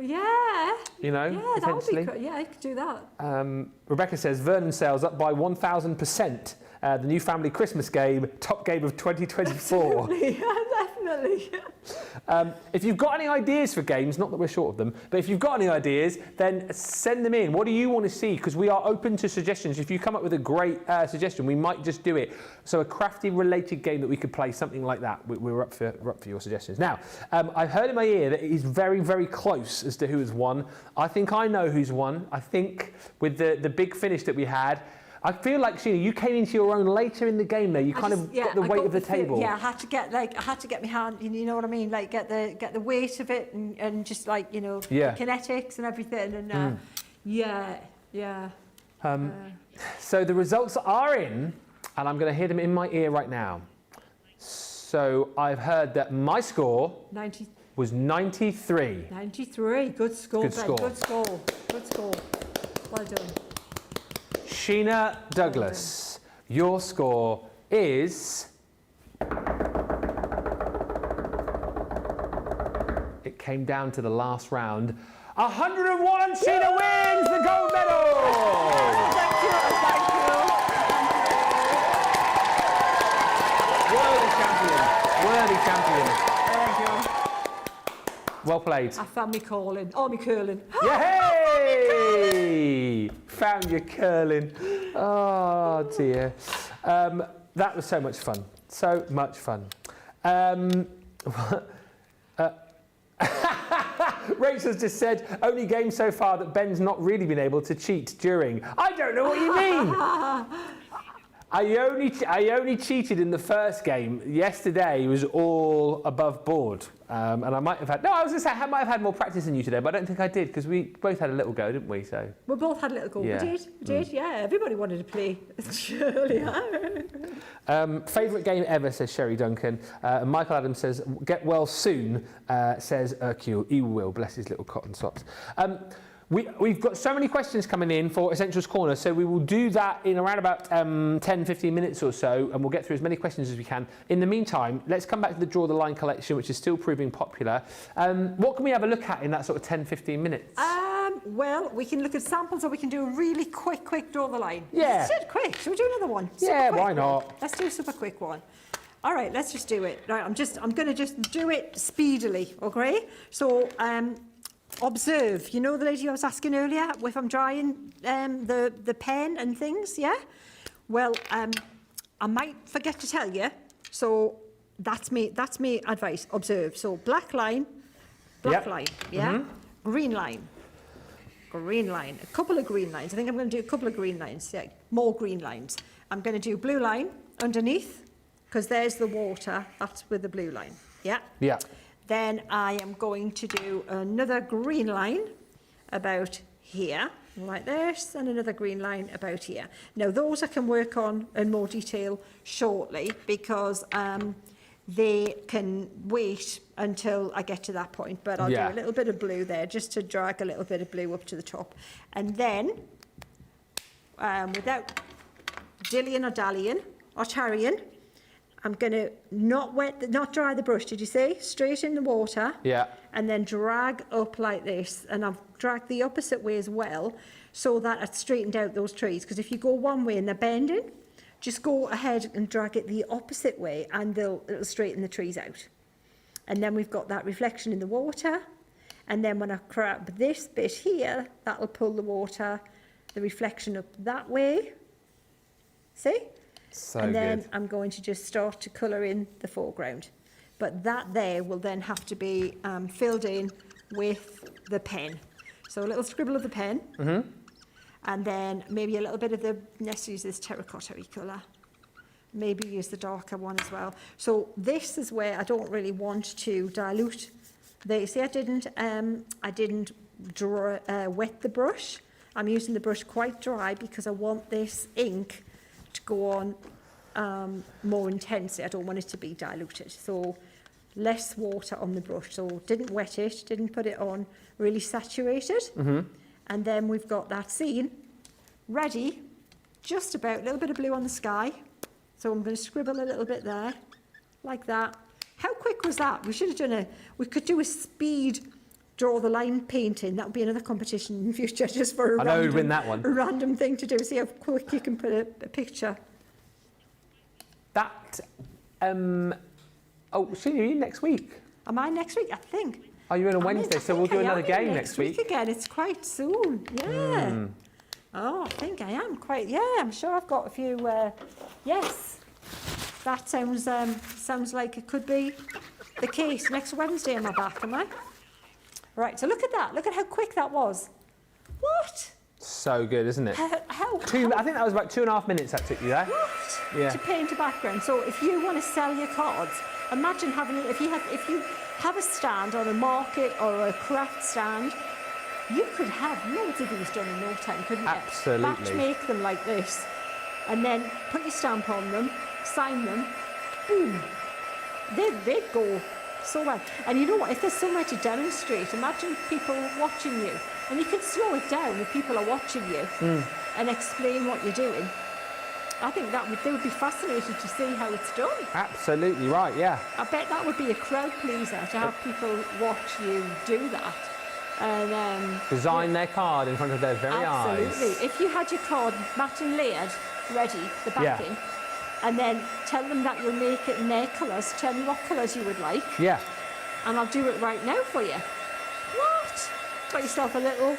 Yeah. You know, yeah, potentially. That would be, yeah, I could do that. Rebecca says, Vernon sales up by 1,000%. The new family Christmas game, top game of 2024. Definitely. Definitely. If you've got any ideas for games, not that we're short of them, but if you've got any ideas, then send them in. What do you want to see? Because we are open to suggestions. If you come up with a great suggestion, we might just do it. So a crafty-related game that we could play, something like that. We're up for your suggestions. Now, I've heard in my ear that it is very, very close as to who has won. I think I know who's won. I think with the big finish that we had, I feel like, Sheena, you came into your own later in the game there. You got the weight of the table. Yeah, I had to get my hand, you know what I mean? Like get the weight of it and just like, you know, the kinetics and everything. And So the results are in, and I'm going to hear them in my ear right now. So I've heard that my score was 93. 93. Good score, Good Ben. score. Good score. Good score. Well done. Sheena Douglass, your score is... It came down to the last round. 101, Sheena wins the gold medal! Thank you. Worthy champion. Thank you. Well played. I found me calling. Oh, me curling. Yay! Found your curling. Oh dear. That was so much fun. So much fun. Rachel's just said, only game so far that Ben's not really been able to cheat during. I don't know what you mean. I only cheated in the first game. Yesterday was all above board. And I might have had... No, I was going to say I might have had more practice than you today, but I don't think I did, because we both had a little go, didn't we? So We both had a little go. Yeah. We did, yeah. Everybody wanted to play. Surely. Favourite game ever, says Sherry Duncan. And Michael Adams says, get well soon, says Hercule. He will, bless his little cotton socks. We've got so many questions coming in for Essentials Corner, so we will do that in around about 10-15 minutes or so, and we'll get through as many questions as we can. In the meantime, let's come back to the Draw the Line collection, which is still proving popular. What can we have a look at in that sort of 10-15 minutes? Well, we can look at samples, or we can do a really quick Draw the Line. Yeah. Let's do it quick. Should we do another one? Yeah, Super quick why one. not? Let's do a super quick one. All right, let's just do it. Right, I'm going to just do it speedily, okay? So, observe. You know the lady I was asking earlier if I'm drying the pen and things, yeah? Well, I might forget to tell you, so that's me advice. Observe. So black line, line, yeah? Green line, a couple of green lines. I think I'm going to do a couple of green lines, yeah, more green lines. I'm going to do blue line underneath, because there's the water, that's with the blue line, yeah? Yeah. Then I am going to do another green line about here, like this, and another green line about here. Now, those I can work on in more detail shortly, because they can wait until I get to that point. But I'll do a little bit of blue there, just to drag a little bit of blue up to the top. And then, without dillying or dallying or tarrying, I'm going to not dry the brush, did you see? Straight in the water. Yeah. And then drag up like this. And I've dragged the opposite way as well, so that I've straightened out those trees. Because if you go one way and they're bending, just go ahead and drag it the opposite way, and it'll straighten the trees out. And then we've got that reflection in the water. And then when I grab this bit here, that'll pull the water, the reflection up that way. See? So and then good. I'm going to just start to colour in the foreground. But that there will then have to be filled in with the pen. So a little scribble of the pen. Mm-hmm. And then maybe a little bit of the, let's use this terracotta-y colour. Maybe use the darker one as well. So this is where I don't really want to dilute. You see, I didn't wet the brush. I'm using the brush quite dry because I want this ink to go on more intensely. I don't want it to be diluted. So less water on the brush. So didn't wet it, didn't put it on, really saturated. Mm-hmm. And then we've got that scene ready, just about, a little bit of blue on the sky. So I'm going to scribble a little bit there, like that. How quick was that? We could do a speed draw the line painting. That would be another competition in the future, just for I know who'd win that one. A random thing to do. See how quick you can put a picture. That Oh, Sheena, are you next week? Am I next week? I think. Oh, you're in on I'm in- Wednesday, I so we'll think do I another am in game next week. again. It's quite soon. Yeah. Oh, I think I am quite. Yeah, I'm sure I've got a few. Yes, that sounds like it could be the case. Next Wednesday, am I back? Am I? Right. So look at that. Look at how quick that was. What? So good, isn't it? How? I think that was about 2.5 minutes that took you there. What? Yeah. To paint a background. So if you want to sell your cards, imagine having it. If you have a stand on a market or a craft stand, you could have loads of these done in no time, couldn't you? Absolutely. Batch make them like this, and then put your stamp on them, sign them, boom. They'd go so well. And you know what? If there's somewhere to demonstrate, imagine people watching you, and you can slow it down if people are watching you and explain what you're doing. I think they would be fascinated to see how it's done. Absolutely right, yeah. I bet that would be a crowd pleaser to have people watch you do that. And Design their card in front of their very eyes. absolutely. If you had your card matte and layered, ready, the backing, and then tell them that you'll make it in their colours, tell me what colours you would like, Yeah. and I'll do it right now for you. What? Got yourself a little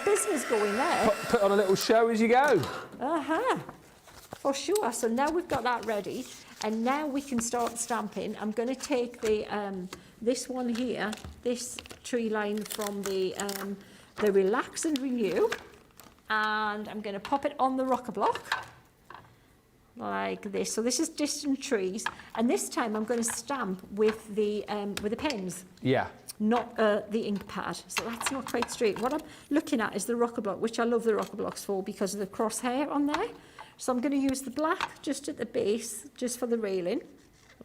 business going there. Put on a little show as you go. Uh-huh. For sure. So now we've got that ready, and now we can start stamping. I'm going to take the this one here, this tree line from the Relax and Renew, and I'm going to pop it on the rocker block like this. So this is Distant Trees, and this time I'm going to stamp with the pens. Yeah. Not the Inkpad, so that's not quite straight. What I'm looking at is the rocker block, which I love the rocker blocks for because of the crosshair on there. So I'm going to use the black just at the base, just for the railing,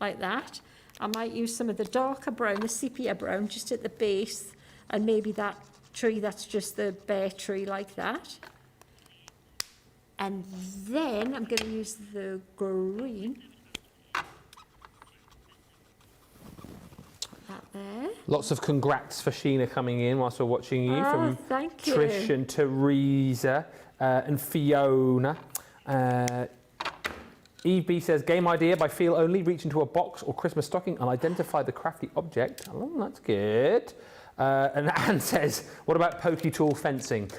like that. I might use some of the darker brown, the sepia brown, just at the base, and maybe that tree that's just the bare tree like that. And then I'm going to use the green. That there. Lots of congrats for Sheena coming in whilst we're watching you, from thank you. Trish and Teresa and Fiona. Eve B says, game idea by feel only, reach into a box or Christmas stocking and identify the crafty object. Oh, that's good. And Anne says, what about pokey tool fencing?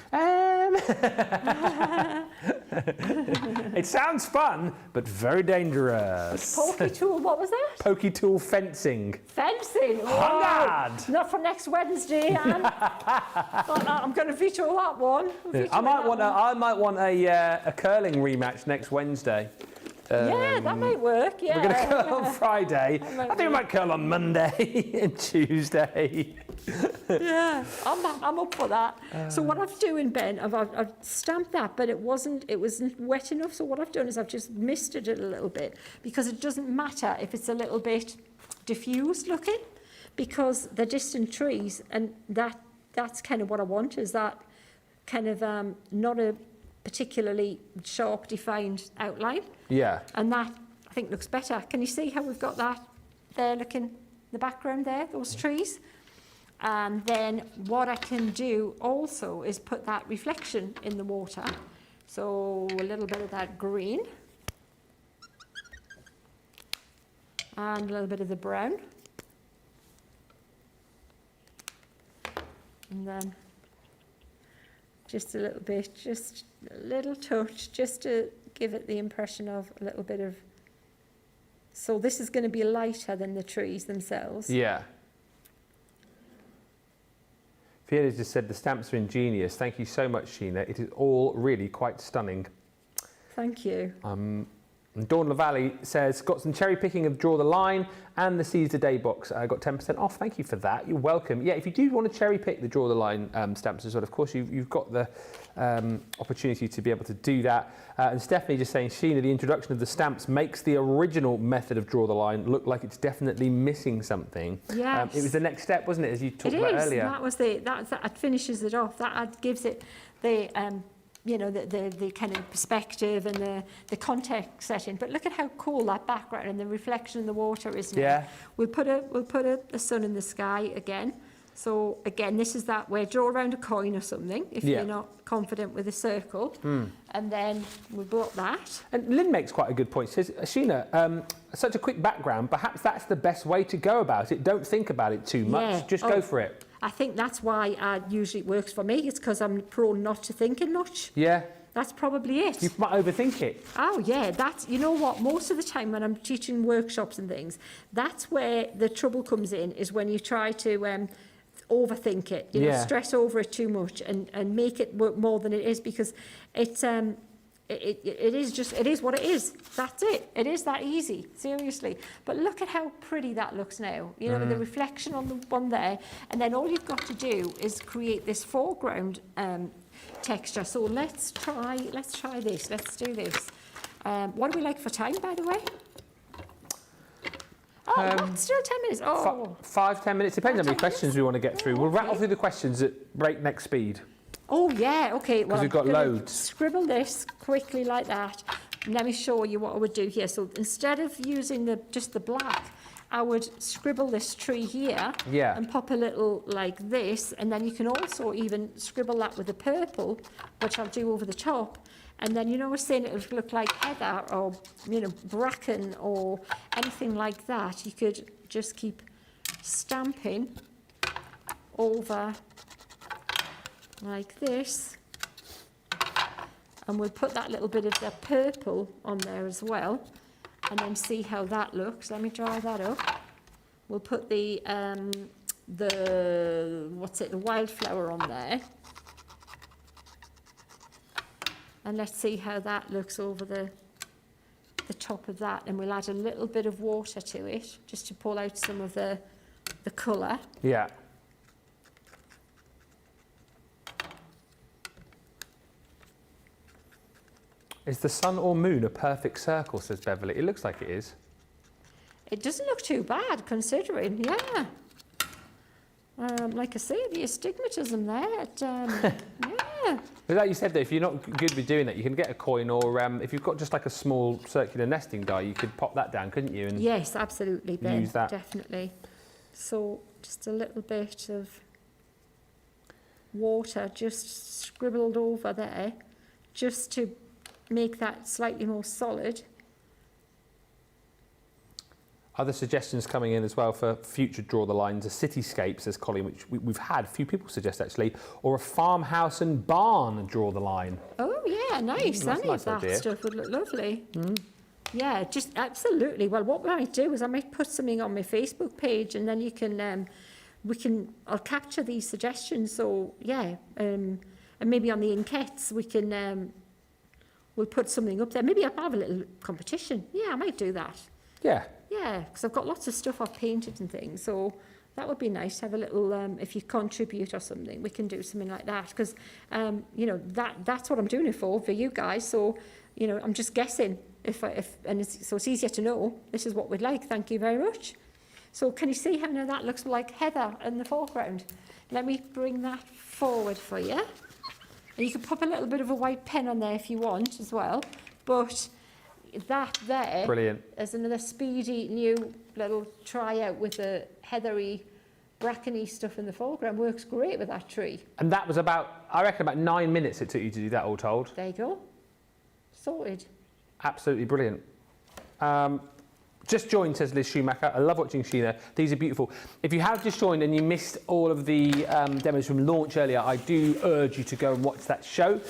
It sounds fun, but very dangerous. Pokey tool, what was that? Pokey tool fencing. Fencing. Hungard. Not for next Wednesday, Anne. I'm going to veto that one. I might want a curling rematch next Wednesday. Yeah, that might work. Yeah. We're going to curl on Friday. I think we might curl on Monday and Tuesday. Yeah, I'm up for that. So what I've doing, Ben, I've stamped that, but it wasn't wet enough. So what I've done is I've just misted it a little bit, because it doesn't matter if it's a little bit diffused looking, because they're distant trees, and that's kind of what I want, is that kind of not a particularly sharp defined outline. Yeah. And that, I think, looks better. Can you see how we've got that there looking, the background there, those trees? And then what I can do also is put that reflection in the water. So a little bit of that green. And a little bit of the brown. And then just a little bit, just a little touch, just to give it the impression of a little bit of... So this is going to be lighter than the trees themselves. Yeah. Fiona just said the stamps are ingenious. Thank you so much, Sheena. It is all really quite stunning. Thank you. And Dawn LaValle says, got some cherry picking of Draw the Line and the Seize the Day box. I got 10% off. Thank you for that. You're welcome. Yeah, if you do want to cherry pick the Draw the Line stamps as well, of course, you've got the opportunity to be able to do that. And Stephanie just saying, Sheena, the introduction of the stamps makes the original method of Draw the Line look like it's definitely missing something. Yes. It was the next step, wasn't it, as you talked about earlier? That was that finishes it off. That gives it the you know, the kind of perspective and the context setting. But look at how cool that background and the reflection in the water is now. Yeah. We'll put a sun in the sky again, So again, this is that where draw around a coin or something if Yeah. you're not confident with a circle. And then we brought that. And Lynn makes quite a good point. She says, Sheena, such a quick background, perhaps that's the best way to go about it. Don't think about it too much, Yeah. just go for it. I think that's why usually it works for me. It's because I'm prone not to thinking much. Yeah, That's probably it. you might overthink it. Oh yeah, that's, you know what, most of the time when I'm teaching workshops and things, that's where the trouble comes in, is when you try to overthink it, you know, Yeah. stress over it too much and make it work more than it is, because it's it is what it is. That's it. It is that easy, seriously. But look at how pretty that looks now. You know, with the reflection on the one there, and then all you've got to do is create this foreground texture. So let's try this. Let's do this. What do we like for time, by the way? Oh, what? Still 10 minutes. Oh, 5-10 minutes, depends how many 10 questions we want to get through. We'll rattle okay. through the questions at breakneck speed. oh yeah. Okay. Well, we've got I'm gonna loads. Scribble this quickly like that. Let me show you what I would do here. So instead of using just the black, I would scribble this tree here Yeah. and pop a little like this, and then you can also even scribble that with the purple, which I'll do over the top. And then, you know, I was saying it would look like heather or, you know, bracken or anything like that. You could just keep stamping over like this. And we'll put that little bit of the purple on there as well, and then see how that looks. Let me dry that up. We'll put the wildflower on there. And let's see how that looks over the top of that. And we'll add a little bit of water to it, just to pull out some of the colour. Yeah. Is the sun or moon a perfect circle, says Beverly? It looks like it is. It doesn't look too bad, considering, yeah. Like I say, the astigmatism there, yeah. But like you said, though, if you're not good with doing that, you can get a coin, or if you've got just like a small circular nesting die, you could pop that down, couldn't you? And Yes, absolutely, Ben, use that. definitely. So just a little bit of water just scribbled over there, just to make that slightly more solid. Other suggestions coming in as well for future draw the lines: a cityscape, says Colin, which we've had a few people suggest actually, or a farmhouse and barn draw the line. Oh yeah, nice. That's Any a nice of that idea. stuff would look lovely. Yeah, just absolutely. Well, what I might do is I might put something on my Facebook page, and then you can, I'll capture these suggestions. So yeah, and maybe on the Inkpad we can, we'll put something up there. Maybe I'll have a little competition. Yeah, I might do that. Yeah. Yeah, because I've got lots of stuff I've painted and things, so that would be nice to have a little, if you contribute or something, we can do something like that, because, you know, that's what I'm doing it for you guys, so, you know, I'm just guessing, so it's easier to know, this is what we'd like, thank you very much. So can you see how now that looks like heather in the foreground? Let me bring that forward for you. And you can pop a little bit of a white pen on there if you want as well, but that there Brilliant. is another Speedy new little tryout with the heathery, brackeny stuff in the foreground. Works great with that tree. And that was about, I reckon, about 9 minutes it took you to do that, all told. There you go. Sorted. Absolutely brilliant. Just joined, says Liz Schumacher. I love watching Sheena. These are beautiful. If you have just joined and you missed all of the demos from launch earlier, I do urge you to go and watch that show.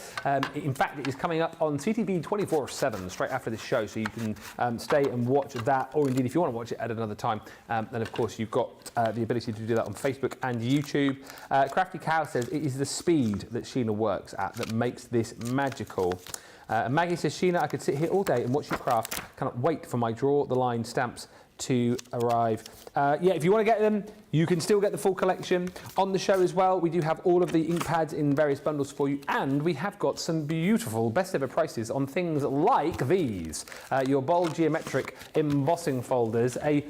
In fact, it is coming up on CTV 24/7 straight after this show, so you can stay and watch that, or indeed, if you want to watch it at another time, then of course you've got the ability to do that on Facebook and YouTube. Crafty Cow says it is the speed that Sheena works at that makes this magical. Maggie says, Sheena, I could sit here all day and watch you craft. Cannot wait for my draw the line stamps to arrive. Yeah, if you want to get them, you can still get the full collection. On the show as well, we do have all of the ink pads in various bundles for you, and we have got some beautiful best ever prices on things like these. Your bold geometric embossing folders, a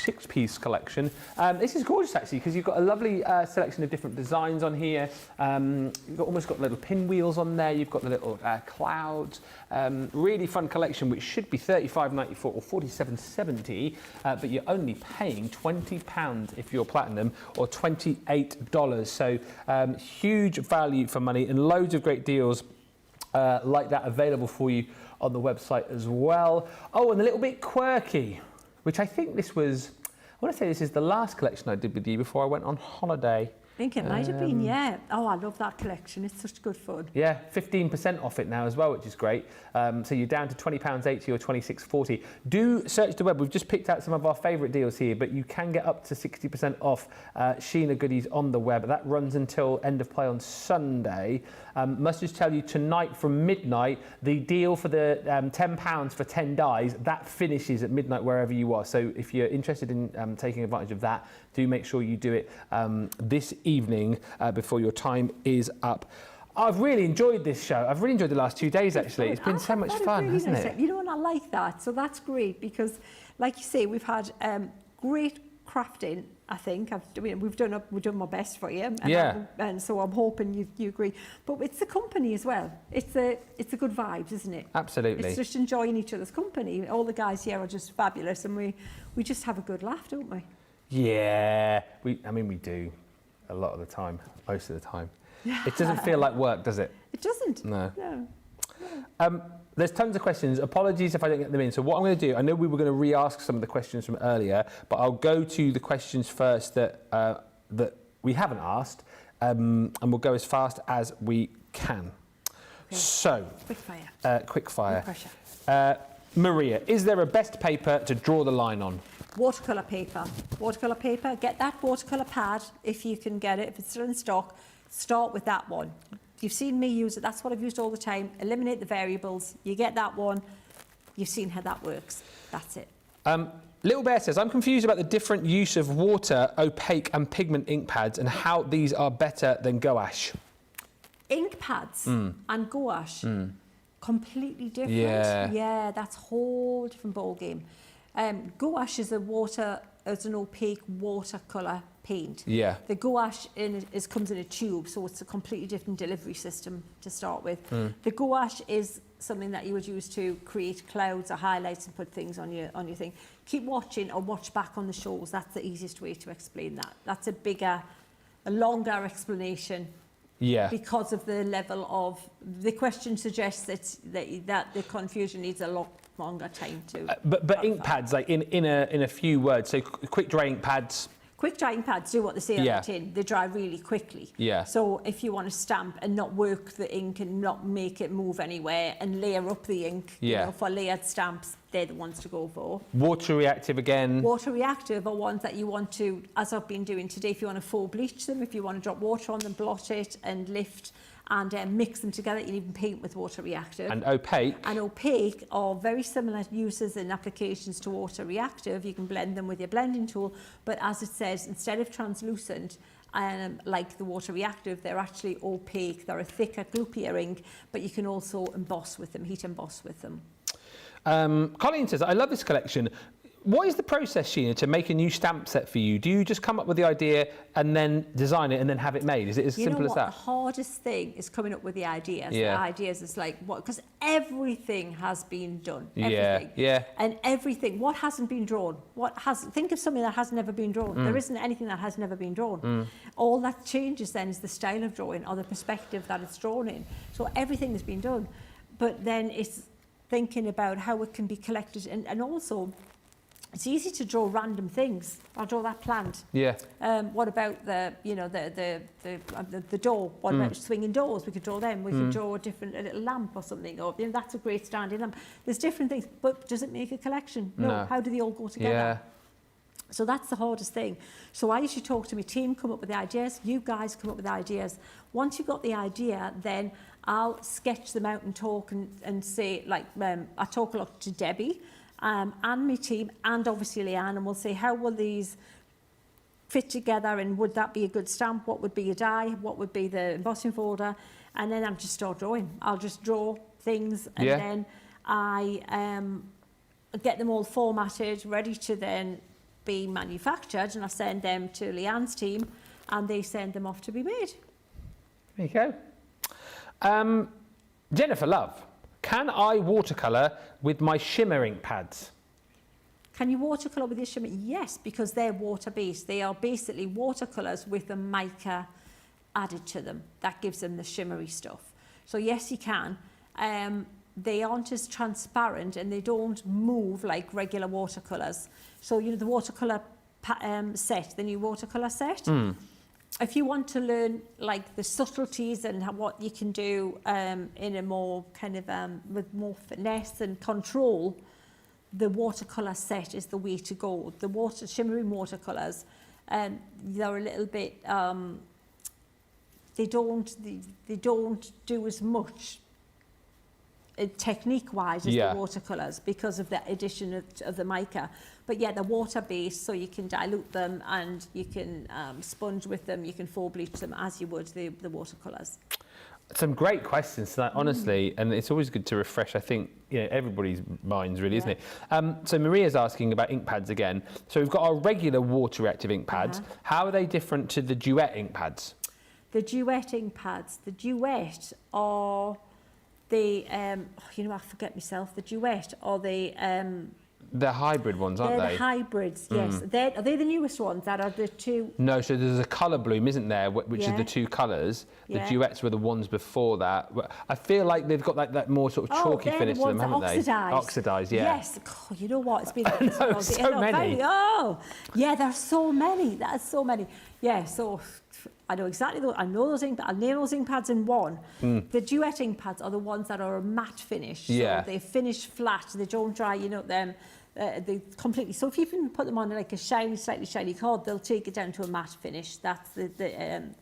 6-piece collection. This is gorgeous actually, because you've got a lovely selection of different designs on here. You've almost got little pinwheels on there, you've got the little clouds. Really fun collection, which should be $35.94 or $47.70, but you're only paying £20 if you're platinum, or $28. So huge value for money and loads of great deals like that available for you on the website as well. Oh, and a little bit quirky, which I think this was, I want to say this is the last collection I did with you before I went on holiday. I think it might have been, yeah. Oh, I love that collection. It's such good fun. Yeah, 15% off it now as well, which is great. So you're down to £20.80 or £26.40. Do search the web. We've just picked out some of our favourite deals here, but you can get up to 60% off Sheena goodies on the web. That runs until end of play on Sunday. Must just tell you, tonight from midnight, the deal for the £10 for 10 dies, that finishes at midnight wherever you are. So if you're interested in taking advantage of that, do make sure you do it this evening before your time is up. I've really enjoyed this show. I've really enjoyed the last 2 days, actually. It's been so much fun, hasn't it? You know, and I like that. So that's great because, like you say, we've had great crafting. I think we've done my best for you, and so I'm hoping you agree. But it's the company as well. It's a good vibes, isn't it? Absolutely. It's just enjoying each other's company. All the guys here are just fabulous, and we just have a good laugh, don't we? Yeah, we do a lot of the time, most of the time. It doesn't feel like work, does it? It doesn't. No. There's tons of questions. Apologies if I don't get them in. So what I'm going to do, I know we were going to re-ask some of the questions from earlier, but I'll go to the questions first that we haven't asked, and we'll go as fast as we can. Okay. So, quick fire. No pressure. Maria, is there a best paper to draw the line on? Watercolour paper. Watercolour paper. Get that watercolour pad if you can get it. If it's still in stock, start with that one. You've seen me use it. That's what I've used all the time. Eliminate the variables. You get that one. You've seen how that works. That's it. Little Bear says, I'm confused about the different use of water, opaque and pigment ink pads and how these are better than gouache. Ink pads and gouache, completely different. Yeah, that's a whole different ball game. Gouache is an opaque watercolour paint. Yeah. The gouache comes in a tube, so it's a completely different delivery system to start with. The gouache is something that you would use to create clouds or highlights and put things on your thing. Keep watching or watch back on the shows. That's the easiest way to explain that. That's a longer explanation. Yeah. Because of the level of the question suggests that the confusion needs a lot longer time to. But ink pads, like in a few words. So quick dry ink pads. Quick drying pads do what they say on the tin. They dry really quickly. Yeah. So if you want to stamp and not work the ink and not make it move anywhere and layer up the ink, you know, for layered stamps, they're the ones to go for. Water reactive again. Water reactive are ones that you want to, as I've been doing today, if you want to full bleach them, if you want to drop water on them, blot it and lift and mix them together. You can even paint with water reactive. And opaque? And opaque are very similar uses and applications to water reactive. You can blend them with your blending tool, but as it says, instead of translucent, like the water reactive, they're actually opaque. They're a thicker, gloopier ink, but you can also emboss with them, heat emboss with them. Colleen says, I love this collection. What is the process, Sheena, to make a new stamp set for you? Do you just come up with the idea and then design it and then have it made? Is it as simple as that? The hardest thing is coming up with the ideas. Yeah. The ideas is like, what? Because everything has been done. Everything. Yeah. And everything. What hasn't been drawn? Think of something that has never been drawn. There isn't anything that has never been drawn. All that changes then is the style of drawing or the perspective that it's drawn in. So everything has been done. But then it's thinking about how it can be collected and also it's easy to draw random things. I'll draw that plant. Yeah. What about the door? What about swinging doors? We could draw them. We could draw a little lamp or something. Or that's a great standing lamp. There's different things, but does it make a collection? No. How do they all go together? Yeah. So that's the hardest thing. So I usually talk to my team, come up with the ideas. You guys come up with the ideas. Once you've got the idea, then I'll sketch them out and talk and say, like, I talk a lot to Debbie. And my team, and obviously Leanne, and we'll say, how will these fit together and would that be a good stamp? What would be a die? What would be the embossing folder? And then I'll just start drawing. I'll just draw things and then I get them all formatted, ready to then be manufactured, and I send them to Leanne's team and they send them off to be made. There you go. Jennifer Love. Can I watercolour with my shimmer ink pads? Can you watercolour with your shimmer? Yes, because they're water-based. They are basically watercolours with a mica added to them. That gives them the shimmery stuff. So yes, you can. They aren't as transparent and they don't move like regular watercolours. So, you know, the watercolour set, the new watercolour set, if you want to learn like the subtleties and what you can do in a more kind of with more finesse and control, the watercolour set is the way to go. The shimmering watercolours, they're a little bit they don't do as much technique-wise as the watercolours because of the addition of the mica. But yeah, they're water-based, so you can dilute them and you can sponge with them, you can full bleach them as you would the watercolours. Some great questions tonight, honestly, and it's always good to refresh, I think, you know, everybody's minds, really, isn't it? So Maria's asking about ink pads again. So we've got our regular water-reactive ink pads. How are they different to the Duet ink pads? The Duet ink pads. The Duet are the, you know, I forget myself, the Duet are the... They're hybrid ones, aren't they? They're the hybrids, yes. Are they the newest ones? That are the two... No, so there's a colour bloom, isn't there, which is the two colours. The Duets were the ones before that. I feel like they've got like that more sort of chalky finish to them, haven't they? Oxidised, yeah. Yes. Oh, you know what? It's been... so many. Yeah, there's so many. There's so many. Yeah, so... I know exactly those. I know those ink. I'll name those ink pads in one. The Duet ink pads are the ones that are a matte finish. So they finish flat. They don't dry. You know them. They completely. So if you can put them on like a shiny, slightly shiny card, they'll take it down to a matte finish. That's the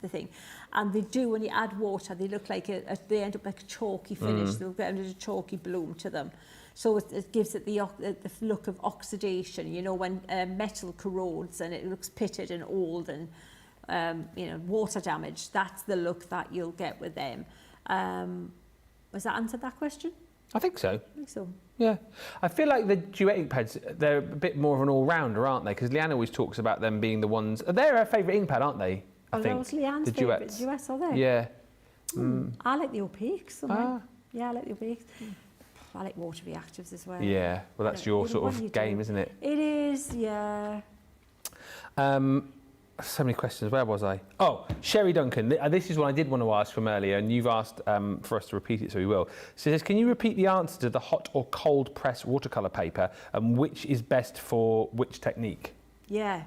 thing. And they do, when you add water, they look like they end up like a chalky finish. They'll get a chalky bloom to them. So it gives it the look of oxidation. You know, when metal corrodes and it looks pitted and old and you know, water damage, that's the look that you'll get with them. Has that answered that question? I think so. I think so. Yeah. I feel like the Duet ink pads, they're a bit more of an all-rounder, aren't they? Because Leanne always talks about them being the ones... They're her favourite ink pad, aren't they? I think. Those Leanne's the favourite Duets. Duets, are they? Yeah. I like the opaques. Yeah, I like the opaques. I like water reactives as well. Yeah. Well, that's your sort of game, isn't it? It is, yeah. So many questions. Where was I? Oh, Sherry Duncan. This is what I did want to ask from earlier, and you've asked for us to repeat it, so we will. So it says, can you repeat the answer to the hot or cold press watercolour paper, and which is best for which technique? Yeah.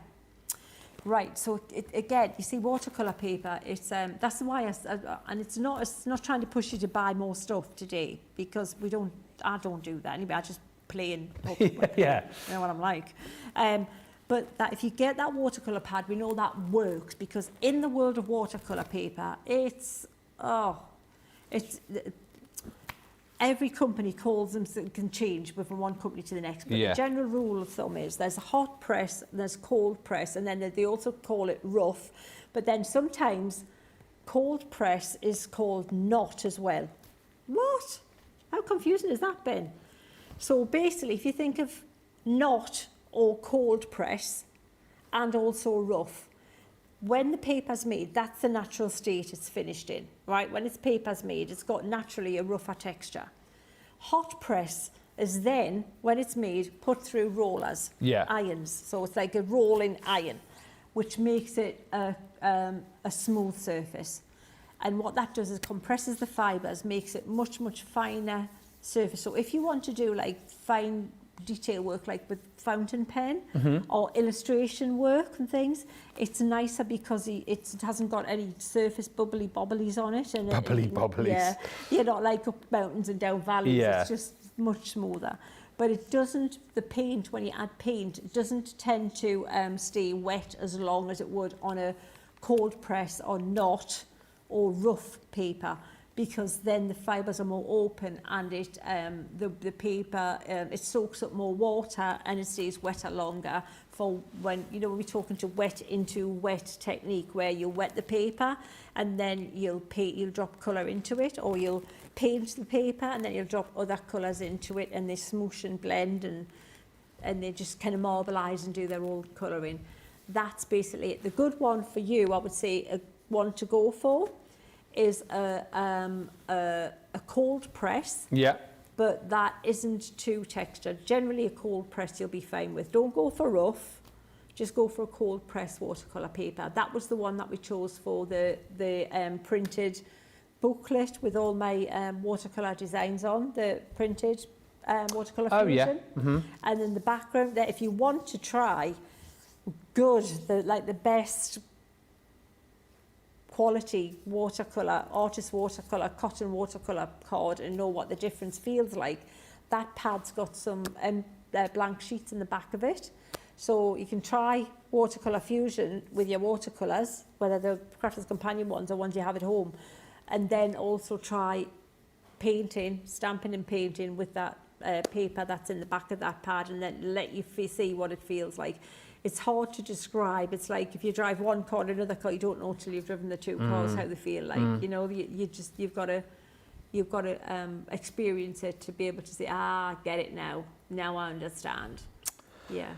Right. So again, you see, watercolour paper. It's that's why, and it's not trying to push you to buy more stuff today, because I don't do that anyway. I just play and yeah. You know what I'm like. But that if you get that watercolour pad, we know that works, because in the world of watercolour paper, every company calls them, can change from one company to the next. But the general rule of thumb is there's a hot press, there's cold press, and then they also call it rough. But then sometimes cold press is called knot as well. What? How confusing has that been? So basically, if you think of knot or cold press and also rough, when the paper's made, that's the natural state it's finished in, right? When it's paper's made, it's got naturally a rougher texture. Hot press is then, when it's made, put through rollers, irons. So it's like a rolling iron, which makes it a smooth surface. And what that does is compresses the fibres, makes it much, much finer surface. So if you want to do like fine detail work like with fountain pen or illustration work and things, it's nicer because it hasn't got any surface bubbly bobblies on it. And bobblies. Yeah, you're not like up mountains and down valleys. It's just much smoother. But it doesn't, the paint, when you add paint, it doesn't tend to stay wet as long as it would on a cold press or knot or rough paper, because then the fibres are more open and it the paper it soaks up more water and it stays wetter longer. For when we're talking to wet into wet technique, where you'll wet the paper and then you'll drop colour into it, or you'll paint the paper and then you'll drop other colours into it, and they smoosh and blend and they just kind of marbleise and do their own colouring. That's basically it. The good one for you, I would say, a one to go for is a cold press. Yeah. but that isn't too textured. Generally, a cold press you'll be fine with. Don't go for rough, just go for a cold press watercolour paper. That was the one that we chose for the printed booklet with all my watercolour designs on, the printed watercolour fusion. Oh, yeah. And then the background, that if you want to try good, the best quality watercolour, artist watercolour, cotton watercolour card and know what the difference feels like, that pad's got some blank sheets in the back of it. So you can try watercolour fusion with your watercolours, whether the Crafter's Companion ones or ones you have at home, and then also try painting, stamping and painting with that paper that's in the back of that pad, and then let you see what it feels like. It's hard to describe. It's like if you drive one car and another car, you don't know till you've driven the two cars how they feel like. You know, you've got to experience it to be able to say, I get it now. Now I understand. Yeah.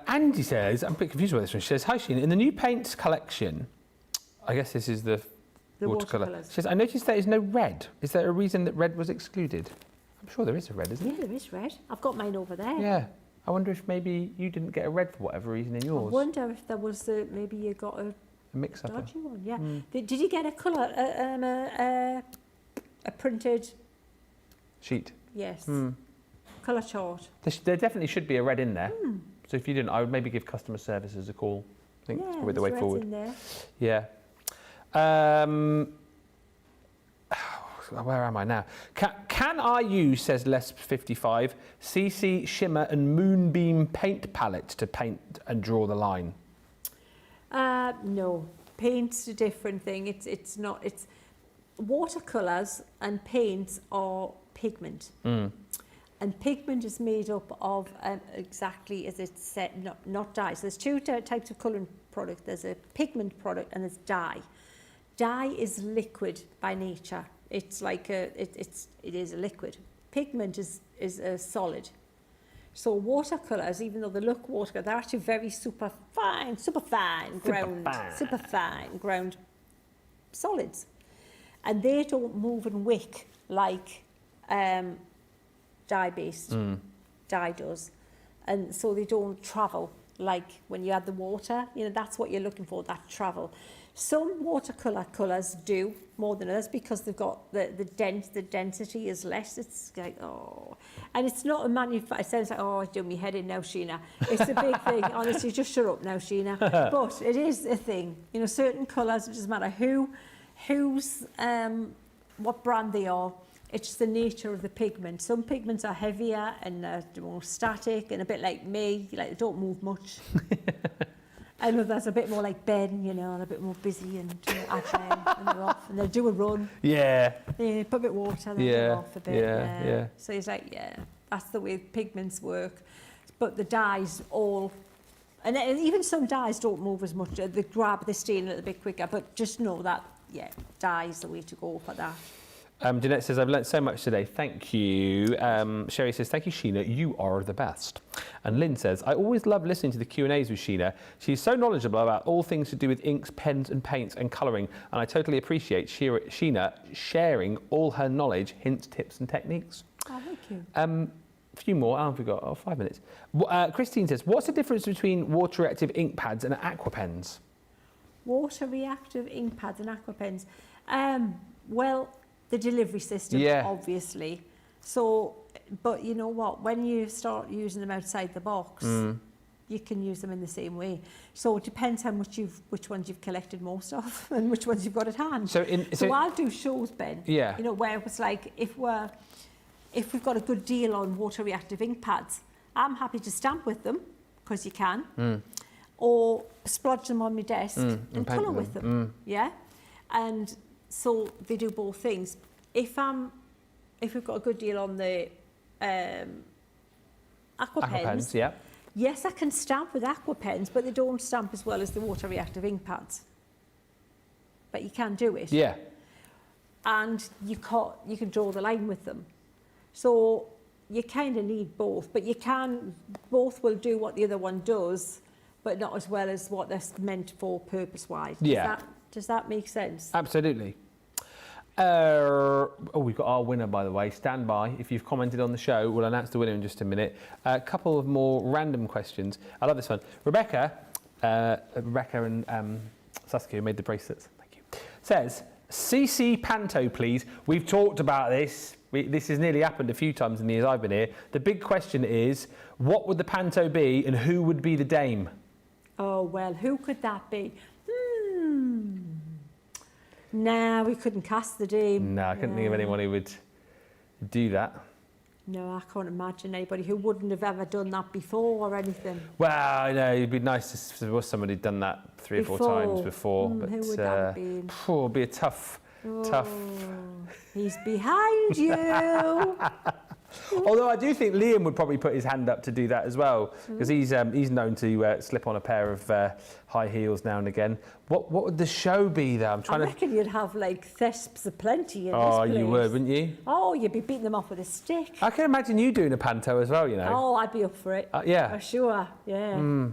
Andy says, I'm a bit confused with this one. She says, hi Sheena, in the new paints collection, I guess this is the watercolour. watercolours. She says, I noticed there is no red. Is there a reason that red was excluded? I'm sure there is a red, isn't Yeah, there is red. I've got mine over there. Yeah. I wonder if maybe you didn't get a red for whatever reason in I yours. wonder if there was maybe you got a A mix-up. dodgy one. Yeah. Did you get a colour, a printed? Sheet. Yes. Colour chart. There definitely should be a red in there. So if you didn't, I would maybe give customer services a call. I think it's probably the way there's forward. in there. Yeah. Where am I now? Can I use, says Les55, CC Shimmer and Moonbeam paint palettes to paint and draw the line? No, paint's a different thing. It's not. It's watercolours and paints are pigment, and pigment is made up of exactly as it's said, not dye. So there's two types of colouring product. There's a pigment product and there's dye. Dye is liquid by nature. It's like it is a liquid. Pigment is a solid. So watercolours, even though they look watercolour, they're actually very super fine ground solids, and they don't move and wick like dye-based dye does, and so they don't travel like when you add the water. You know, that's what you're looking for, that travel. Some watercolour colours do more than others because they've got the density is less. It's like, oh, and it's not a manufacturer. It sounds like, oh, I'm doing my head in now, Sheena. It's a big thing. Honestly, just shut up now, Sheena. But it is a thing. You know, certain colours, it doesn't matter what brand they are. It's just the nature of the pigment. Some pigments are heavier and more static and a bit like me, like they don't move much. And others are a bit more like Ben, you know, they're a bit more busy and agile, and they're off and they'll do a run. Yeah. They put a bit of water, then they're off a bit. Yeah. So it's like, that's the way pigments work. But the dyes all, and even some dyes don't move as much. They grab the stain a little bit quicker, but just know that, dye is the way to go for that. Jeanette says, I've learnt so much today. Thank you. Sherry says, thank you, Sheena. You are the best. And Lynn says, I always love listening to the Q&As with Sheena. She's so knowledgeable about all things to do with inks, pens and paints and colouring. And I totally appreciate Sheena sharing all her knowledge, hints, tips and techniques. Oh, thank you. A few more. How have we got? 5 minutes. Christine says, what's the difference between water-reactive ink pads and aqua pens? Water-reactive ink pads and aqua pens. Well, the delivery system, obviously. So, but you know what? When you start using them outside the box, you can use them in the same way. So it depends how much which ones you've collected most of, and which ones you've got at hand. So I'll do shows, Ben. Yeah. You know, where it's like if we've got a good deal on water-reactive ink pads, I'm happy to stamp with them because you can, or splodge them on my desk and colour with them. Yeah, and so they do both things. If we've got a good deal on the aqua pens, yes, I can stamp with aqua pens, but they don't stamp as well as the water-reactive ink pads. But you can do it. Yeah. And you can draw the line with them. So you kind of need both, but both will do what the other one does, but not as well as what they're meant for purpose-wise. Does that make sense? Absolutely. We've got our winner, by the way. Stand by. If you've commented on the show, we'll announce the winner in just a minute. A couple of more random questions. I love this one. Rebecca and Saskia, who made the bracelets, thank you, says, CC Panto, please. We've talked about this. This has nearly happened a few times in the years I've been here. The big question is, what would the Panto be and who would be the dame? Oh, well, who could that be? Nah, we couldn't cast the dame. No, I couldn't think of anyone who would do that. No, I can't imagine anybody who wouldn't have ever done that before or anything. Well, I know, it'd be nice if there was somebody who'd done that 3 or 4 times before. But who would that be? It'd be a tough. He's behind you. Although I do think Liam would probably put his hand up to do that as well, because he's known to slip on a pair of high heels now and again. What would the show be though? I reckon you'd have like thesps aplenty in this Oh, place. you would, wouldn't you? Oh, you'd be beating them off with a stick. I can imagine you doing a panto as well, you know. Oh, I'd be up for it. Yeah. For sure, yeah.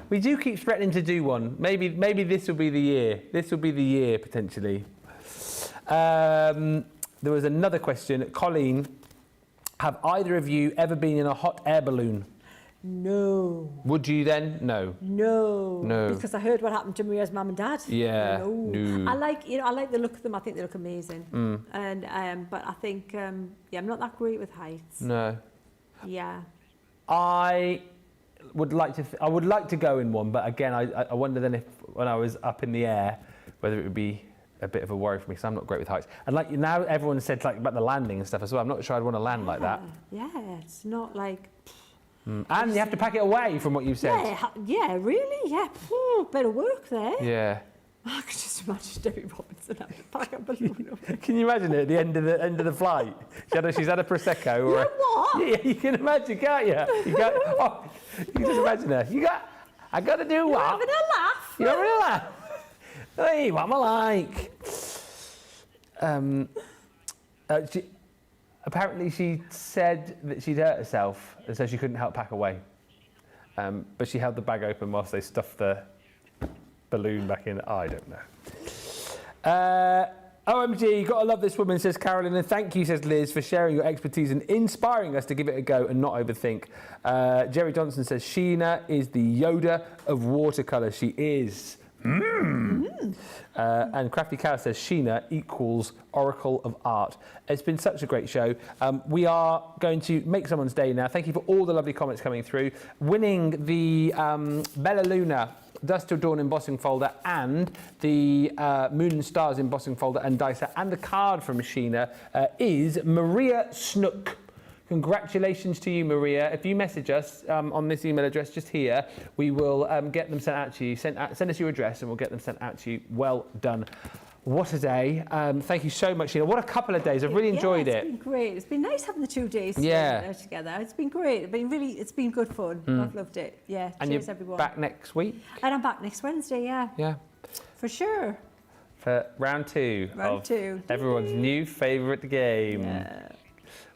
We do keep threatening to do one. Maybe this will be the year. This will be the year, potentially. There was another question. Colleen, have either of you ever been in a hot air balloon? No. Would you then? No. No. No. Because I heard what happened to Maria's mum and dad. Yeah. No. I like the look of them. I think they look amazing. And but I think I'm not that great with heights. No. Yeah. I would like to go in one, but again, I wonder then if when I was up in the air, whether it would be a bit of a worry for me, because I'm not great with heights. And like now, everyone said like about the landing and stuff as well. I'm not sure I'd want to land like that. Yeah, it's not like. And you have to pack it away, from what you've said. Yeah, really? Yeah. Better work there. Yeah. I could just imagine Debbie Robinson having to pack a balloon. Can you imagine it at the end of the flight? She's had a prosecco. Or what? Yeah, you can imagine, can't you? You can just imagine her. I got to do what? You're having a laugh. You're having a laugh. Hey, what am I like? Apparently she said that she'd hurt herself and so she couldn't help pack away. But she held the bag open whilst they stuffed the balloon back in. I don't know. OMG, gotta love this woman, says Carolyn, and thank you, says Liz, for sharing your expertise and inspiring us to give it a go and not overthink. Jerry Johnson says Sheena is the Yoda of watercolour. She is. And Crafty Cow says Sheena equals Oracle of Art. It's been such a great show. We are going to make someone's day now. Thank you for all the lovely comments coming through. Winning the Bella Luna Dusk Till Dawn embossing folder and the Moon and Stars embossing folder and dicer and the card from Sheena is Maria Snook. Congratulations to you, Maria. If you message us on this email address just here, we will get them sent out to you. Send us your address and we'll get them sent out to you. Well done. What a day. Thank you so much, Sheena. What a couple of days. I've really enjoyed it. It's been great. It's been nice having the 2 days together. It's been great. It's been good fun. I've loved it. Yeah. And cheers, you're everyone. back next week? And I'm back next Wednesday, yeah. Yeah. For sure. For round two of everyone's new favourite game. Yeah.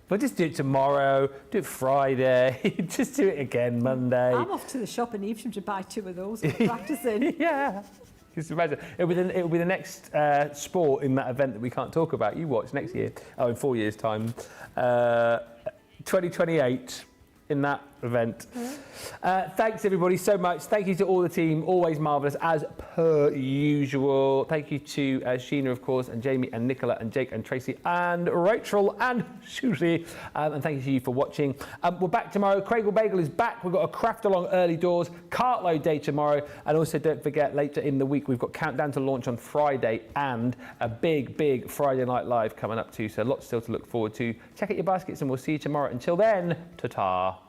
We'll just do it tomorrow, do it Friday, just do it again Monday. I'm off to the shop in Evesham to buy 2 of those for practising. Yeah. Just imagine. It'll be the next sport in that event that we can't talk about. You watch next year. Oh, in 4 years' time. 2028 in that event. Thanks everybody so much. Thank you to all the team, always marvellous as per usual. Thank you to Sheena, of course, and Jamie and Nicola and Jake and Tracy and Rachel and Susie. And thank you to you for watching. We're back tomorrow. Craigle Bagel is back. We've got a craft along early doors, cartload day tomorrow. And also don't forget later in the week, we've got Countdown to Launch on Friday and a big Friday Night Live coming up too. So lots still to look forward to. Check out your baskets and we'll see you tomorrow. Until then, ta-ta.